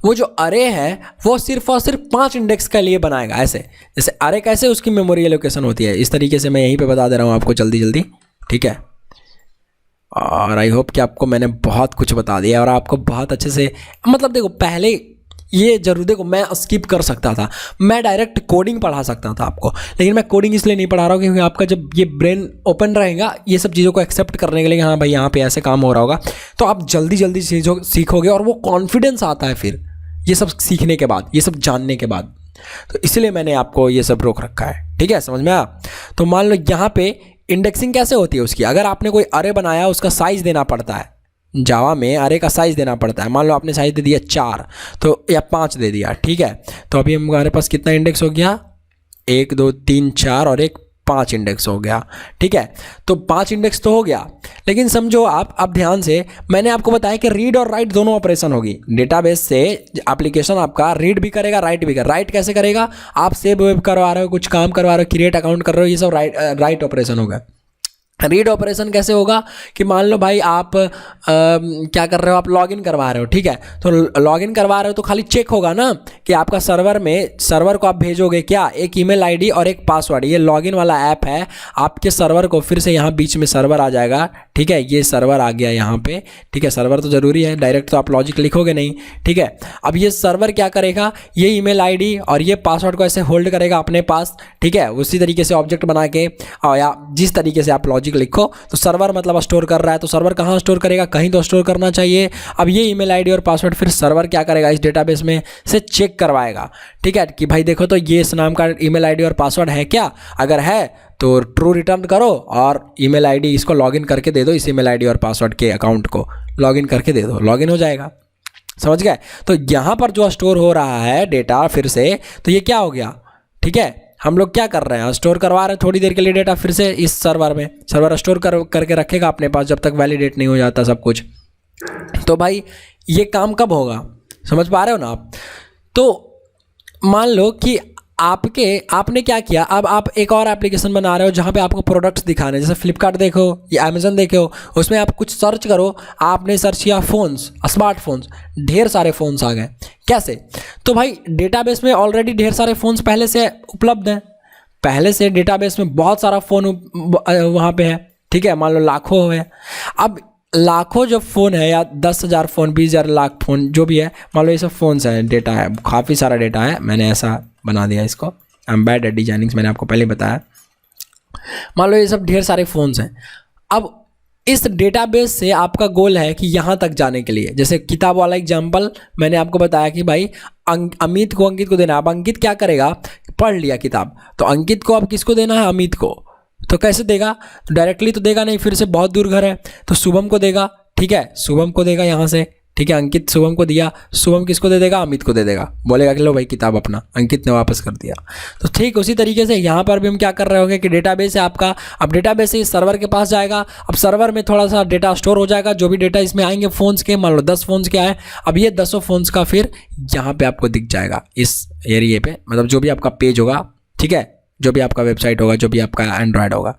वो जो अरे है वो सिर्फ और सिर्फ 5 इंडेक्स के लिए बनाएगा। ऐसे जैसे अरे कैसे उसकी मेमोरी एलोकेशन होती है, इस तरीके से मैं यहीं पे बता दे रहा हूँ आपको जल्दी जल्दी, ठीक है। और आई होप कि आपको मैंने बहुत कुछ बता दिया और आपको बहुत अच्छे से, मतलब देखो पहले ये जरूर, देखो मैं स्किप कर सकता था, मैं डायरेक्ट कोडिंग पढ़ा सकता था आपको, लेकिन मैं कोडिंग इसलिए नहीं पढ़ा रहा हूँ क्योंकि आपका जब ये ब्रेन ओपन रहेगा ये सब चीज़ों को एक्सेप्ट करने के लिए, हाँ भाई यहाँ पे ऐसे काम हो रहा होगा, तो आप जल्दी जल्दी चीज़ों सीखोगे और वो कॉन्फिडेंस आता है फिर ये सब सीखने के बाद, ये सब जानने के बाद। तो इसलिए मैंने आपको ये सब रोक रखा है, ठीक है, समझ में आया? तो मान लो यहाँ पे इंडेक्सिंग कैसे होती है उसकी, अगर आपने कोई अरे बनाया उसका साइज देना पड़ता है, जावा में अरे का साइज देना पड़ता है। मान लो आपने साइज दे दिया 4 तो या 5 दे दिया, ठीक है, तो अभी हमारे पास कितना इंडेक्स हो गया, 1 2 3 4 और एक 5 इंडेक्स हो गया, ठीक है। तो 5 इंडेक्स तो हो गया, लेकिन समझो आप, अब ध्यान से मैंने आपको बताया कि रीड और राइट दोनों ऑपरेशन होगी डेटाबेस से। एप्लीकेशन आपका रीड भी करेगा, राइट भी करेगा। राइट कैसे करेगा? आप सेव वेब करवा रहे हो, कुछ काम करवा रहे हो, क्रिएट अकाउंट कर रहे हो, ये सब राइट ऑपरेशन होगा। रीड ऑपरेशन कैसे होगा कि मान लो भाई आप क्या कर रहे हो, आप लॉगिन करवा रहे हो, ठीक है, तो लॉगिन करवा रहे हो तो खाली चेक होगा ना कि आपका सर्वर को आप भेजोगे क्या, एक ईमेल आईडी और एक पासवर्ड। ये लॉगिन वाला ऐप है, आपके सर्वर को फिर से यहाँ बीच में सर्वर आ जाएगा, ठीक है, ये सर्वर आ गया यहाँ पे, ठीक है, सर्वर तो ज़रूरी है, डायरेक्ट तो आप लॉजिक लिखोगे नहीं, ठीक है। अब ये सर्वर क्या करेगा, ये ईमेल आईडी और ये पासवर्ड को ऐसे होल्ड करेगा अपने पास, ठीक है, उसी तरीके से ऑब्जेक्ट बना के, और या जिस तरीके से आप लॉजिक लिखो, तो सर्वर मतलब स्टोर कर रहा है, तो सर्वर कहाँ स्टोर करेगा, कहीं तो स्टोर करना चाहिए। अब ये ईमेल आईडी और पासवर्ड फिर सर्वर क्या करेगा, इस डेटाबेस में से चेक करवाएगा, ठीक है, कि भाई देखो तो ये इस नाम का ईमेल आईडी और पासवर्ड है क्या, अगर है तो ट्रू रिटर्न करो, और ईमेल आईडी इसको लॉगिन करके दे दो, इस ईमेल आईडी और पासवर्ड के अकाउंट को लॉगिन करके दे दो, लॉगिन हो जाएगा। समझ गए? तो यहाँ पर जो स्टोर हो रहा है डेटा फिर से, तो ये क्या हो गया, ठीक है, हम लोग क्या कर रहे हैं, स्टोर करवा रहे हैं थोड़ी देर के लिए डेटा फिर से इस सर्वर में, सर्वर स्टोर करके रखेगा अपने पास जब तक वैलिडेट नहीं हो जाता सब कुछ। तो भाई ये काम कब होगा, समझ पा रहे हो ना आप? तो मान लो कि आपने क्या किया, अब आप एक और एप्लीकेशन बना रहे हो जहाँ पे आपको प्रोडक्ट्स दिखाने, जैसे फ्लिपकार्ट देखो या अमेजन देखो, उसमें आप कुछ सर्च करो, आपने सर्च किया फ़ोन्स, स्मार्टफोन्स, ढेर सारे फ़ोन्स आ गए। कैसे? तो भाई डेटाबेस में ऑलरेडी ढेर सारे फ़ोन्स पहले से उपलब्ध हैं, पहले से डेटाबेस में बहुत सारा फ़ोन वहाँ पे है, ठीक है, मान लो लाखों है। अब लाखों जो फ़ोन है या 10,000 फ़ोन, 20,000 लाख फ़ोन जो भी है, मान लो ये सब फ़ोन्स हैं, डेटा है, काफ़ी सारा डेटा है, मैंने ऐसा बना दिया इसको, I am bad at designing, मैंने आपको पहले बताया। मान लो ये सब ढेर सारे फ़ोन्स हैं। अब इस डेटाबेस से आपका गोल है कि यहाँ तक जाने के लिए, जैसे किताब वाला एग्जाम्पल मैंने आपको बताया कि भाई अमित को अंकित को देना। अब अंकित क्या करेगा, पढ़ लिया किताब, तो अंकित को अब किसको देना है, अमित को। तो कैसे देगा, तो डायरेक्टली तो देगा नहीं, फिर से बहुत दूर घर है, तो शुभम को देगा, ठीक है, शुभम को देगा यहाँ से, ठीक है, अंकित शुभम को दिया, शुभम किसको दे देगा, अमित को दे देगा, बोलेगा कि लो भाई किताब अपना, अंकित ने वापस कर दिया। तो ठीक उसी तरीके से यहाँ पर भी हम क्या कर रहे होंगे कि डेटाबेस है आपका, अब डेटाबेस से सर्वर के पास जाएगा, अब सर्वर में थोड़ा सा डेटा स्टोर हो जाएगा, जो भी डेटा इसमें आएंगे फ़ोन्स के, मान लो 10 फ़ोन्स के आए, अब ये 10 फ़ोन्स का फिर यहाँ पे आपको दिख जाएगा इस एरिए पे, मतलब जो भी आपका पेज होगा, ठीक है, जो भी आपका वेबसाइट होगा, जो भी आपका एंड्रॉयड होगा।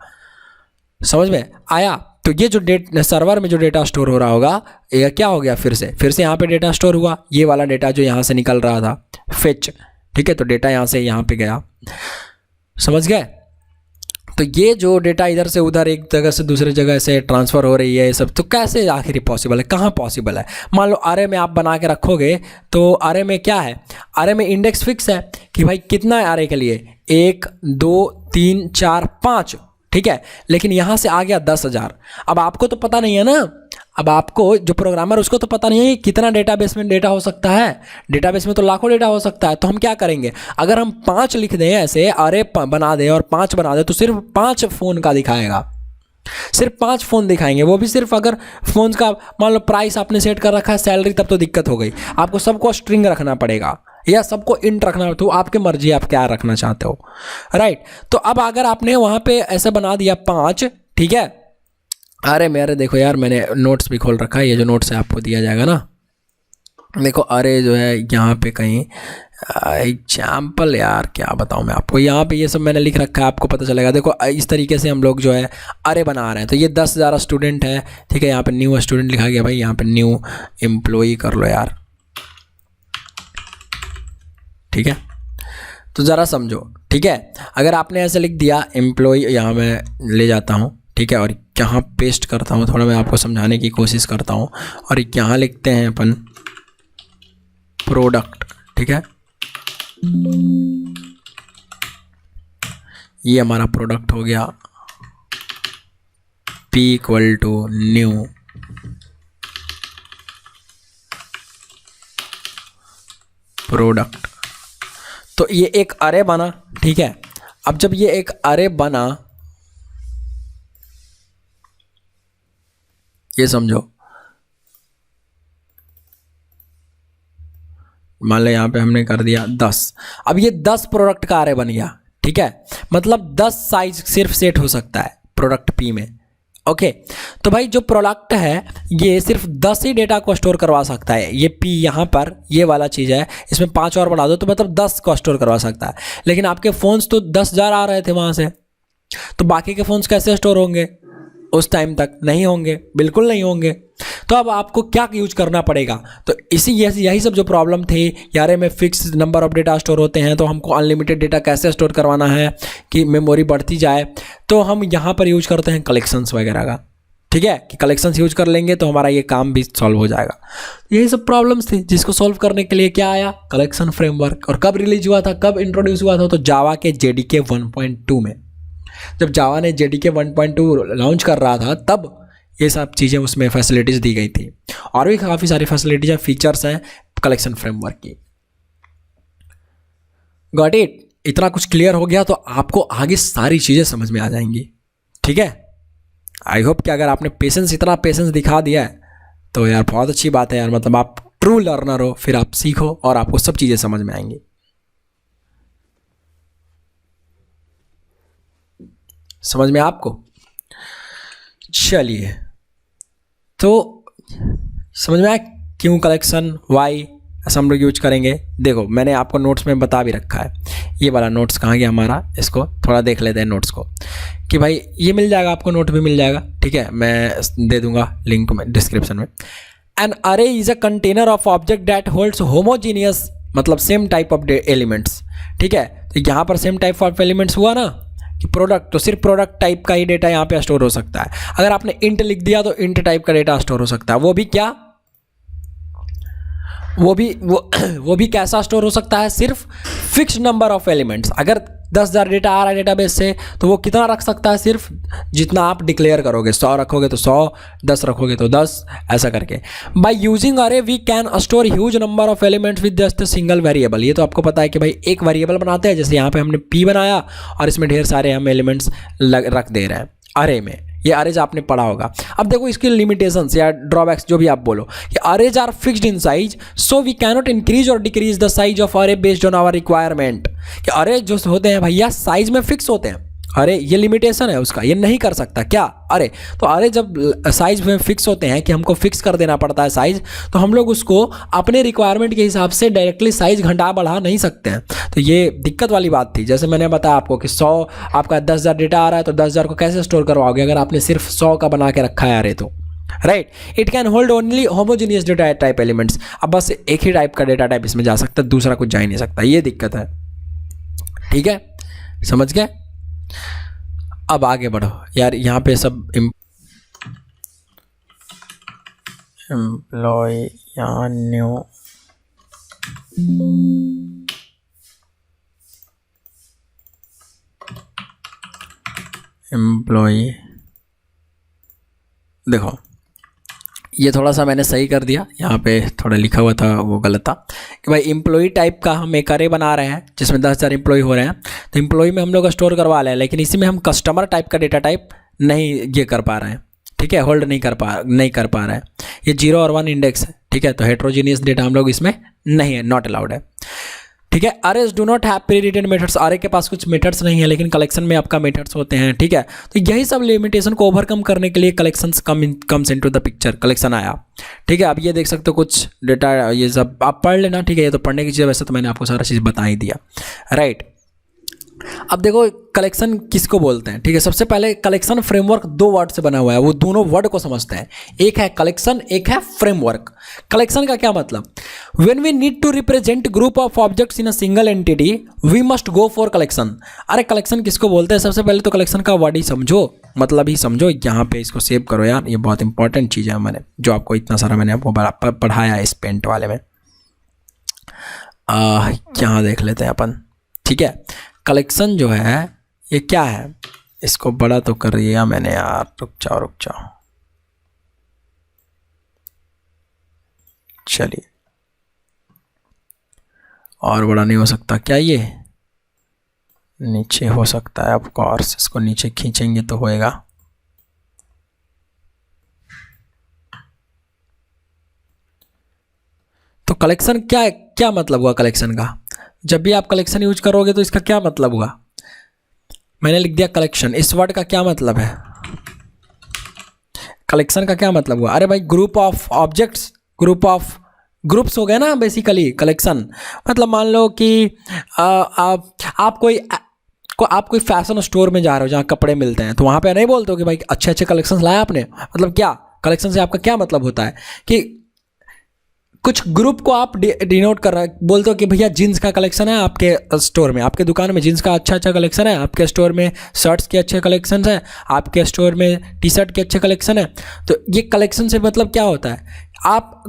समझ में आया? तो ये जो सर्वर में जो डेटा स्टोर हो रहा होगा, ये क्या हो गया, फिर से यहाँ पे डेटा स्टोर हुआ, ये वाला डेटा जो यहाँ से निकल रहा था फेच, ठीक है। तो डेटा यहाँ से यहाँ पे गया, समझ गए। तो ये जो डेटा इधर से उधर एक जगह से दूसरे जगह से ट्रांसफ़र हो रही है, ये सब तो कैसे आखिर पॉसिबल है, कहाँ पॉसिबल है। मान लो अरे में आप बना के रखोगे तो अरे में क्या है, अरे में इंडेक्स फिक्स है कि भाई कितना है अरे के लिए, 1 2 3 4 5, ठीक है। लेकिन यहाँ से आ गया 10,000। अब आपको तो पता नहीं है ना, अब आपको जो प्रोग्रामर उसको तो पता नहीं है कि कितना डेटाबेस में डेटा हो सकता है, डेटाबेस में तो लाखों डेटा हो सकता है। तो हम क्या करेंगे, अगर हम 5 लिख दें ऐसे अरे बना दें और 5 बना दें तो सिर्फ 5 फ़ोन का दिखाएगा, सिर्फ 5 फ़ोन दिखाएंगे, वो भी सिर्फ अगर फ़ोन का मान लो प्राइस आपने सेट कर रखा है सैलरी, तब तो दिक्कत हो गई। आपको सबको स्ट्रिंग रखना पड़ेगा या सबको इंट रखना, तो आपकी मर्जी आप क्या रखना चाहते हो, राइट। तो अब अगर आपने वहाँ पे ऐसे बना दिया 5, ठीक है। अरे मेरे देखो यार, मैंने नोट्स भी खोल रखा है, ये जो नोट्स है आपको दिया जाएगा ना, देखो अरे जो है यहाँ पे कहीं एग्जाम्पल, यार क्या बताऊँ मैं आपको, यहाँ पे ये सब मैंने लिख रखा है, आपको पता चलेगा। देखो इस तरीके से हम लोग जो है अरे बना रहे हैं। तो ये 10,000 स्टूडेंट है, ठीक है। यहाँ पे न्यू स्टूडेंट लिखा गया, भाई यहाँ पे न्यू एम्प्लॉई कर लो यार, ठीक है। तो ज़रा समझो, ठीक है। अगर आपने ऐसे लिख दिया एम्प्लॉई, यहाँ मैं ले जाता हूँ, ठीक है, और यहाँ पेस्ट करता हूँ, थोड़ा मैं आपको समझाने की कोशिश करता हूँ। और यहाँ लिखते हैं अपन प्रोडक्ट, ठीक है। ये हमारा प्रोडक्ट हो गया, P = न्यू प्रोडक्ट। तो ये एक अरे बना, ठीक है। अब जब ये एक अरे बना, ये समझो, मान लो यहाँ पे हमने कर दिया 10। अब ये 10 प्रोडक्ट का अरे बन गया, ठीक है। मतलब 10 साइज सिर्फ सेट हो सकता है प्रोडक्ट P में, ओके। तो भाई जो प्रोडक्ट है ये सिर्फ 10 ही डेटा को स्टोर करवा सकता है। ये P यहाँ पर ये वाला चीज़ है, इसमें 5 और बढ़ा दो तो मतलब 10 को स्टोर करवा सकता है। लेकिन आपके फ़ोन्स तो 10,000 आ रहे थे वहाँ से, तो बाकी के फ़ोन्स कैसे स्टोर होंगे उस टाइम तक, नहीं होंगे, बिल्कुल नहीं होंगे। तो अब आपको क्या यूज करना पड़ेगा, तो यही सब जो प्रॉब्लम थी यार, में fix number of data store होते हैं, तो हमको अनलिमिटेड डेटा कैसे स्टोर करवाना है कि मेमोरी बढ़ती जाए, तो हम यहाँ पर यूज करते हैं कलेक्शंस वगैरह का, ठीक है। कि कलेक्शंस यूज कर लेंगे तो हमारा ये काम भी सॉल्व हो जाएगा। यही सब प्रॉब्लम्स थी जिसको सॉल्व करने के लिए क्या आया, कलेक्शन फ्रेमवर्क। और कब रिलीज हुआ था, कब इंट्रोड्यूस हुआ था, तो जावा के JDK 1.2 में। जब जावा ने JDK 1.2 लॉन्च कर रहा था तब ये सब चीज़ें उसमें फैसिलिटीज़ दी गई थी। और भी काफ़ी सारी फैसिलिटीज हैं, फीचर्स हैं कलेक्शन फ्रेमवर्क की। Got it. इतना कुछ क्लियर हो गया तो आपको आगे सारी चीज़ें समझ में आ जाएंगी, ठीक है। आई होप कि अगर आपने इतना पेशेंस दिखा दिया है तो यार बहुत अच्छी बात है यार, मतलब आप ट्रू लर्नर हो, फिर आप सीखो और आपको सब चीज़ें समझ में आएंगी। समझ में आपको, चलिए तो समझ में आया क्यों कलेक्शन, वाई ऐसा हम लोग यूज करेंगे। देखो मैंने आपको नोट्स में बता भी रखा है, ये वाला नोट्स कहाँ गया हमारा, इसको थोड़ा देख लेते हैं नोट्स को कि भाई ये मिल जाएगा आपको, नोट भी मिल जाएगा, ठीक है। मैं दे दूंगा लिंक में डिस्क्रिप्शन में। एन अरे is a container of object that holds homogeneous, मतलब सेम टाइप ऑफ एलिमेंट्स, ठीक है। तो यहाँ पर सेम टाइप ऑफ एलिमेंट्स हुआ ना कि प्रोडक्ट, तो सिर्फ प्रोडक्ट टाइप का ही डेटा यहाँ पे स्टोर हो सकता है। अगर आपने इंट लिख दिया तो इंट टाइप का डेटा स्टोर हो सकता है। वो भी क्या, वो भी कैसा स्टोर हो सकता है, सिर्फ फिक्स नंबर ऑफ एलिमेंट्स। अगर 10,000 डेटा आ रहा है डेटाबेस से तो वो कितना रख सकता है, सिर्फ जितना आप डिक्लेयर करोगे। 100 रखोगे तो 100, 10 रखोगे तो 10, ऐसा करके। By using array we can store huge number of elements with just single variable. ये तो आपको पता है कि भाई एक वेरिएबल बनाते हैं, जैसे यहाँ पे हमने P बनाया और इसमें ढेर सारे हम एलिमेंट्स रख दे रहे हैं अरे में। ये अरेज आपने पढ़ा होगा। अब देखो इसकी लिमिटेशंस या ड्रॉबैक्स जो भी आप बोलो कि arrays are fixed in size, so we cannot increase और decrease the size of array based on our requirement. कि अरे जो होते हैं भैया साइज में फिक्स होते हैं, अरे ये लिमिटेशन है उसका, ये नहीं कर सकता क्या? अरे तो अरे जब साइज में फिक्स होते हैं कि हमको फिक्स कर देना पड़ता है साइज, तो हम लोग उसको अपने रिक्वायरमेंट के हिसाब से डायरेक्टली साइज घटा बढ़ा नहीं सकते हैं। तो ये दिक्कत वाली बात थी। जैसे मैंने बताया आपको कि 100 आपका 10,000 डेटा आ रहा है, तो 10,000 को कैसे स्टोर करवाओगे अगर आपने सिर्फ 100 का बना के रखा है अरे तो, right. It can hold only homogeneous data type elements. अब बस एक ही टाइप का डेटा टाइप इसमें जा सकता है, दूसरा कुछ जा ही नहीं सकता, ये दिक्कत है। ठीक है, समझ गए? अब आगे बढ़ो यार, यहाँ पे सब एम्प्लॉय या न्यू एम्प्लॉय, देखो ये थोड़ा सा मैंने सही कर दिया, यहाँ पे थोड़ा लिखा हुआ था वो गलत था कि भाई एम्प्लॉय टाइप का हम एक अरे बना रहे हैं जिसमें 10,000 एम्प्लॉय हो रहे हैं, तो एम्प्लॉय में हम लोग स्टोर करवा रहे हैं, लेकिन इसी में हम कस्टमर टाइप का डेटा टाइप नहीं ये कर पा रहे हैं। ठीक है, होल्ड नहीं कर पा रहे हैं। ये 0 और 1 इंडेक्स है। ठीक है, तो हेट्रोजीनियस डेटा हम लोग इसमें नहीं है, नॉट अलाउड है। ठीक है, arrays do not have pre written methods. Array के पास कुछ मेथड्स नहीं है, लेकिन कलेक्शन में आपका मेथड्स होते हैं। ठीक है, तो यही सब लिमिटेशन को ओवरकम करने के लिए collections comes into the picture, collection आया। ठीक है, आप ये देख सकते हो कुछ डेटा, ये सब आप पढ़ लेना। ठीक है, ये तो पढ़ने की चीज़ है, वैसे तो मैंने आपको सारा चीज़ बता ही दिया, राइट। अब देखो कलेक्शन किसको बोलते हैं। ठीक है, सबसे पहले कलेक्शन फ्रेमवर्क 2 वर्ड से बना हुआ है, वो दोनों वर्ड को समझते हैं। एक है कलेक्शन, एक है फ्रेमवर्क। कलेक्शन का क्या मतलब? When we need to represent group of objects in a single entity we must go for collection. अरे कलेक्शन किसको बोलते हैं? सबसे पहले तो कलेक्शन का वर्ड ही समझो, मतलब ही समझो। यहाँ पे इसको सेव करो यार, ये बहुत इंपॉर्टेंट चीज़ है, मैंने जो आपको इतना सारा मैंने आपको पढ़ाया है इस पेंट वाले में। यहाँ देख लेते हैं अपन। ठीक है, कलेक्शन जो है ये क्या है, इसको बड़ा तो कर दिया मैंने यार, रुक जाओ। चलिए, और बड़ा नहीं हो सकता क्या? ये नीचे हो सकता है ऑफ कोर्स, इसको नीचे खींचेंगे तो होएगा। तो कलेक्शन क्या मतलब हुआ कलेक्शन का? जब भी आप कलेक्शन यूज करोगे तो इसका क्या मतलब हुआ? मैंने लिख दिया कलेक्शन। इस वर्ड का क्या मतलब है? कलेक्शन का क्या मतलब हुआ? अरे भाई group of objects, group of groups हो गए ना बेसिकली कलेक्शन। मतलब मान लो कि आप कोई फैशन स्टोर में जा रहे हो जहाँ कपड़े मिलते हैं, तो वहाँ पे नहीं बोलते हो कि भाई अच्छे अच्छे कलेक्शंस लाए आपने। मतलब क्या कलेक्शन से आपका क्या मतलब होता है कि कुछ ग्रुप को आप डिनोट कर रहे हैं, बोलते हो कि भैया जीन्स का कलेक्शन है आपके स्टोर में, आपके दुकान में जीन्स का अच्छा कलेक्शन है, आपके स्टोर में शर्ट्स के अच्छे कलेक्शन है, आपके स्टोर में टी शर्ट के अच्छे कलेक्शन है। तो ये कलेक्शन से मतलब क्या होता है? आप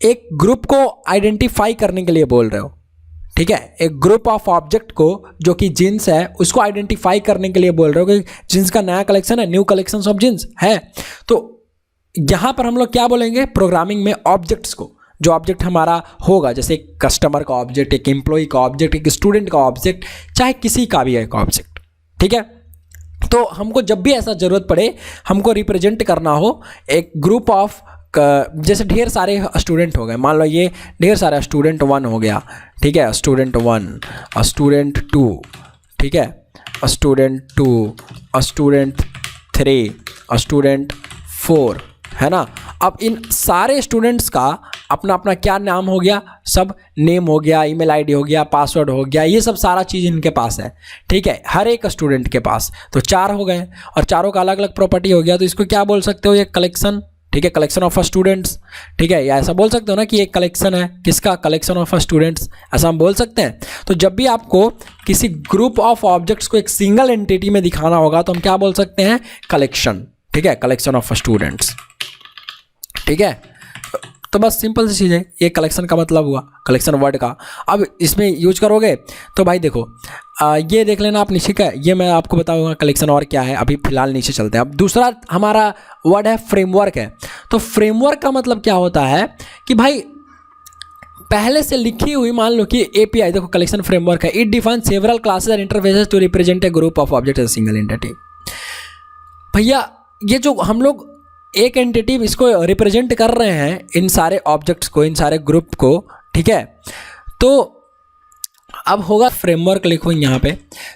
एक ग्रुप को आइडेंटिफाई करने के लिए बोल रहे हो। ठीक है, एक ग्रुप ऑफ ऑब्जेक्ट को जो कि जीन्स है उसको आइडेंटिफाई करने के लिए बोल रहे हो कि जीन्स का नया कलेक्शन है, न्यू कलेक्शन ऑफ जीन्स है। तो यहाँ पर हम लोग क्या बोलेंगे प्रोग्रामिंग में? ऑब्जेक्ट्स को, जो ऑब्जेक्ट हमारा होगा, जैसे एक कस्टमर का ऑब्जेक्ट, एक एम्प्लॉय का ऑब्जेक्ट, एक स्टूडेंट का ऑब्जेक्ट, चाहे किसी का भी एक ऑब्जेक्ट। ठीक है, तो हमको जब भी ऐसा ज़रूरत पड़े, हमको रिप्रेजेंट करना हो एक ग्रुप ऑफ, जैसे ढेर सारे स्टूडेंट हो गए, मान लो ये ढेर सारा स्टूडेंट 1 हो गया। ठीक है, स्टूडेंट 1, स्टूडेंट 2, ठीक है, स्टूडेंट 2, स्टूडेंट 3, स्टूडेंट 4, है ना। अब इन सारे स्टूडेंट्स का अपना अपना क्या नाम हो गया? सब नेम हो गया, ईमेल आईडी हो गया, पासवर्ड हो गया, ये सब सारा चीज़ इनके पास है। ठीक है, हर एक स्टूडेंट के पास। तो 4 हो गए और चारों का अलग अलग प्रॉपर्टी हो गया। तो इसको क्या बोल सकते हो? ये कलेक्शन। ठीक है, कलेक्शन ऑफ स्टूडेंट्स। ठीक है, या ऐसा बोल सकते हो ना कि एक कलेक्शन है किसका? कलेक्शन ऑफ स्टूडेंट्स, ऐसा हम बोल सकते हैं। तो जब भी आपको किसी ग्रुप ऑफ ऑब्जेक्ट्स को एक सिंगल एंटिटी में दिखाना होगा तो हम क्या बोल सकते हैं? कलेक्शन। ठीक है, कलेक्शन ऑफ स्टूडेंट्स। ठीक है, तो बस सिंपल सी चीज़ है, ये कलेक्शन का मतलब हुआ, कलेक्शन वर्ड का। अब इसमें यूज करोगे तो भाई देखो ये देख लेना आप नीचे का, ये मैं आपको बताऊंगा कलेक्शन और क्या है। अभी फिलहाल नीचे चलते हैं। अब दूसरा हमारा वर्ड है फ्रेमवर्क है। तो फ्रेमवर्क का मतलब क्या होता है कि भाई पहले से लिखी हुई, मान लो कि एपीआई, देखो कलेक्शन फ्रेमवर्क है। It define several classes and interfaces to represent a group of object as single entity. भैया ये जो हम लोग एक एंटिटी इसको रिप्रेजेंट कर रहे हैं, इन सारे ऑब्जेक्ट्स को, इन सारे ग्रुप को, ठीक है, तो अब होगा फ्रेमवर्क लिखो यहाँ पे,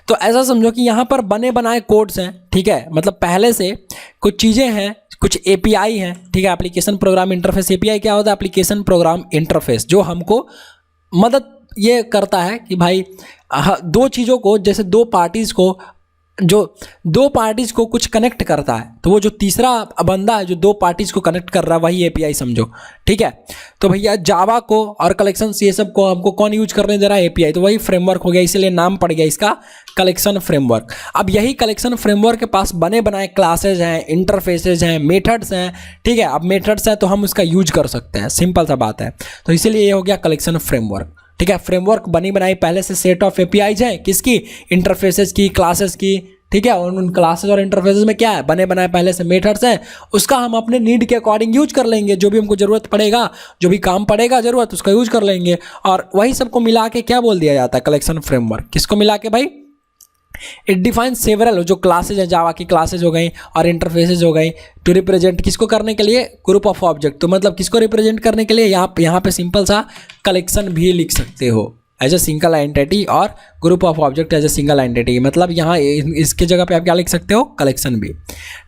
तो ऐसा समझो कि यहाँ पर बने बनाए कोड्स हैं, ठीक है, मतलब पहले से कुछ चीज़ें हैं, कुछ एपीआई हैं, ठीक है, एप्लीकेशन प्रोग्राम इंटरफेस। एपीआई क्या होता है? एप्लीकेशन प्रोग्राम इंटरफेस, जो हमको मदद ये करता है कि भाई दो चीज़ों को, जैसे दो पार्टीज़ को कुछ कनेक्ट करता है, तो वो जो तीसरा बंदा है जो दो पार्टीज़ को कनेक्ट कर रहा है वही एपीआई समझो, ठीक है। तो भैया जावा को और कलेक्शंस ये सब को हमको कौन यूज करने दे रहा है? एपीआई। तो वही फ्रेमवर्क हो गया, इसीलिए नाम पड़ गया इसका कलेक्शन फ्रेमवर्क। अब यही कलेक्शन फ्रेमवर्क के पास बने बनाए क्लासेज हैं, इंटरफेसेज हैं, मेथड्स हैं, ठीक है। अब मेथड्स हैं तो हम उसका यूज कर सकते हैं, सिंपल सा बात है। तो इसीलिए ये हो गया कलेक्शन फ्रेमवर्क, ठीक है। फ्रेमवर्क बनी बनाई पहले से सेट ऑफ एपीआईज है, किसकी? इंटरफेसेस की, क्लासेस की, ठीक है। और उन क्लासेस और इंटरफेसेस में क्या है? बने बनाए पहले से मेथड्स हैं, उसका हम अपने नीड के अकॉर्डिंग यूज कर लेंगे, जो भी हमको जरूरत पड़ेगा, जो भी काम पड़ेगा जरूरत, उसका यूज कर लेंगे। और वही सबको मिला के क्या बोल दिया जाता है? Collection framework. किसको मिला के भाई? इट डिफाइन सेवरल, जो क्लासेज है, जावा की क्लासेज हो गई और इंटरफेसेज हो गई, टू रिप्रेजेंट, किसको करने के लिए? Group of object. तो मतलब किसको रिप्रेजेंट करने के लिए? यहाँ पे सिंपल सा कलेक्शन भी लिख सकते हो एज ए सिंगल एंटिटी, और group of object as a single entity. मतलब यहाँ इसके जगह पे आप क्या लिख सकते हो? कलेक्शन भी,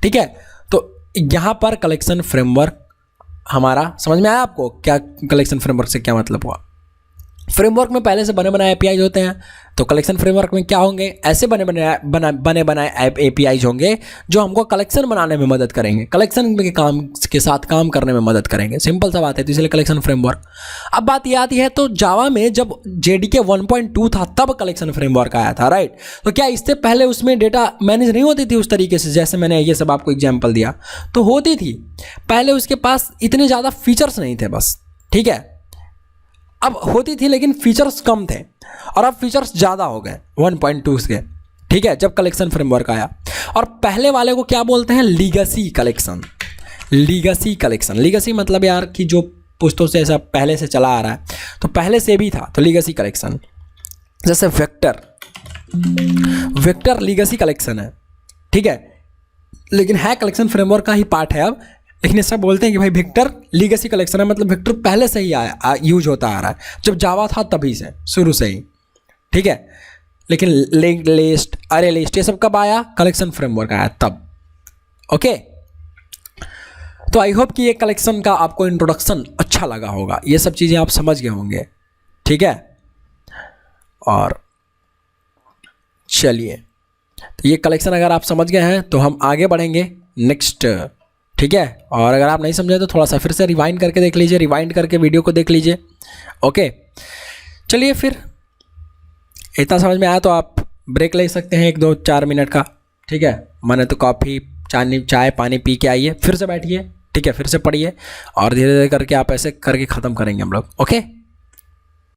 ठीक है। तो यहाँ पर कलेक्शन फ्रेमवर्क हमारा समझ में आया आपको? क्या कलेक्शन फ्रेमवर्क से क्या मतलब हुआ? फ्रेमवर्क में पहले से बने बनाए एपीआईज होते हैं, तो कलेक्शन फ्रेमवर्क में क्या होंगे? ऐसे बने बनाए एपीआईज होंगे जो हमको कलेक्शन बनाने में मदद करेंगे, कलेक्शन के साथ काम करने में मदद करेंगे। सिंपल सा बात है, तो इसलिए कलेक्शन फ्रेमवर्क। अब बात ये आती है, तो जावा में जब जेडीके 1.2 था तब कलेक्शन फ्रेमवर्क आया था, राइट। तो क्या इससे पहले उसमें डेटा मैनेज नहीं होती थी उस तरीके से, जैसे मैंने ये सब आपको एग्जाम्पल दिया? तो होती थी पहले, उसके पास इतने ज़्यादा फीचर्स नहीं थे बस, ठीक है। अब होती थी लेकिन फीचर्स कम थे, और अब फीचर्स ज़्यादा हो गए 1.2 के, ठीक है, जब कलेक्शन फ्रेमवर्क आया। और पहले वाले को क्या बोलते हैं? Legacy collection. Legacy collection, legacy मतलब यार कि जो पुश्तों से ऐसा पहले से चला आ रहा है, तो पहले से भी था, तो लीगेसी कलेक्शन। जैसे वेक्टर लीगेसी कलेक्शन है, ठीक है, लेकिन है कलेक्शन फ्रेमवर्क का ही पार्ट है अब, लेकिन ऐसा बोलते हैं कि भाई वेक्टर लीगेसी कलेक्शन है, मतलब वेक्टर पहले से ही यूज होता आ रहा है, जब जावा था तभी से, शुरू से ही, ठीक है। लेकिन लिंक्ड लिस्ट, अरे लिस्ट, ये सब कब आया? कलेक्शन फ्रेमवर्क आया तब, ओके। तो आई होप कि ये कलेक्शन का आपको इंट्रोडक्शन अच्छा लगा होगा, ये सब चीज़ें आप समझ गए होंगे, ठीक है। और चलिए, तो ये कलेक्शन अगर आप समझ गए हैं तो हम आगे बढ़ेंगे नेक्स्ट, ठीक है। और अगर आप नहीं समझे तो थोड़ा सा फिर से रिवाइंड करके देख लीजिए, रिवाइंड करके वीडियो को देख लीजिए, ओके। चलिए फिर, इतना समझ में आया तो आप ब्रेक ले सकते हैं 1-2-4 मिनट का, ठीक है। मैंने तो कॉफ़ी चाय पानी पी के आइए, फिर से बैठिए, ठीक है, फिर से पढ़िए, और धीरे धीरे करके आप ऐसे करके ख़त्म करेंगे हम लोग, ओके।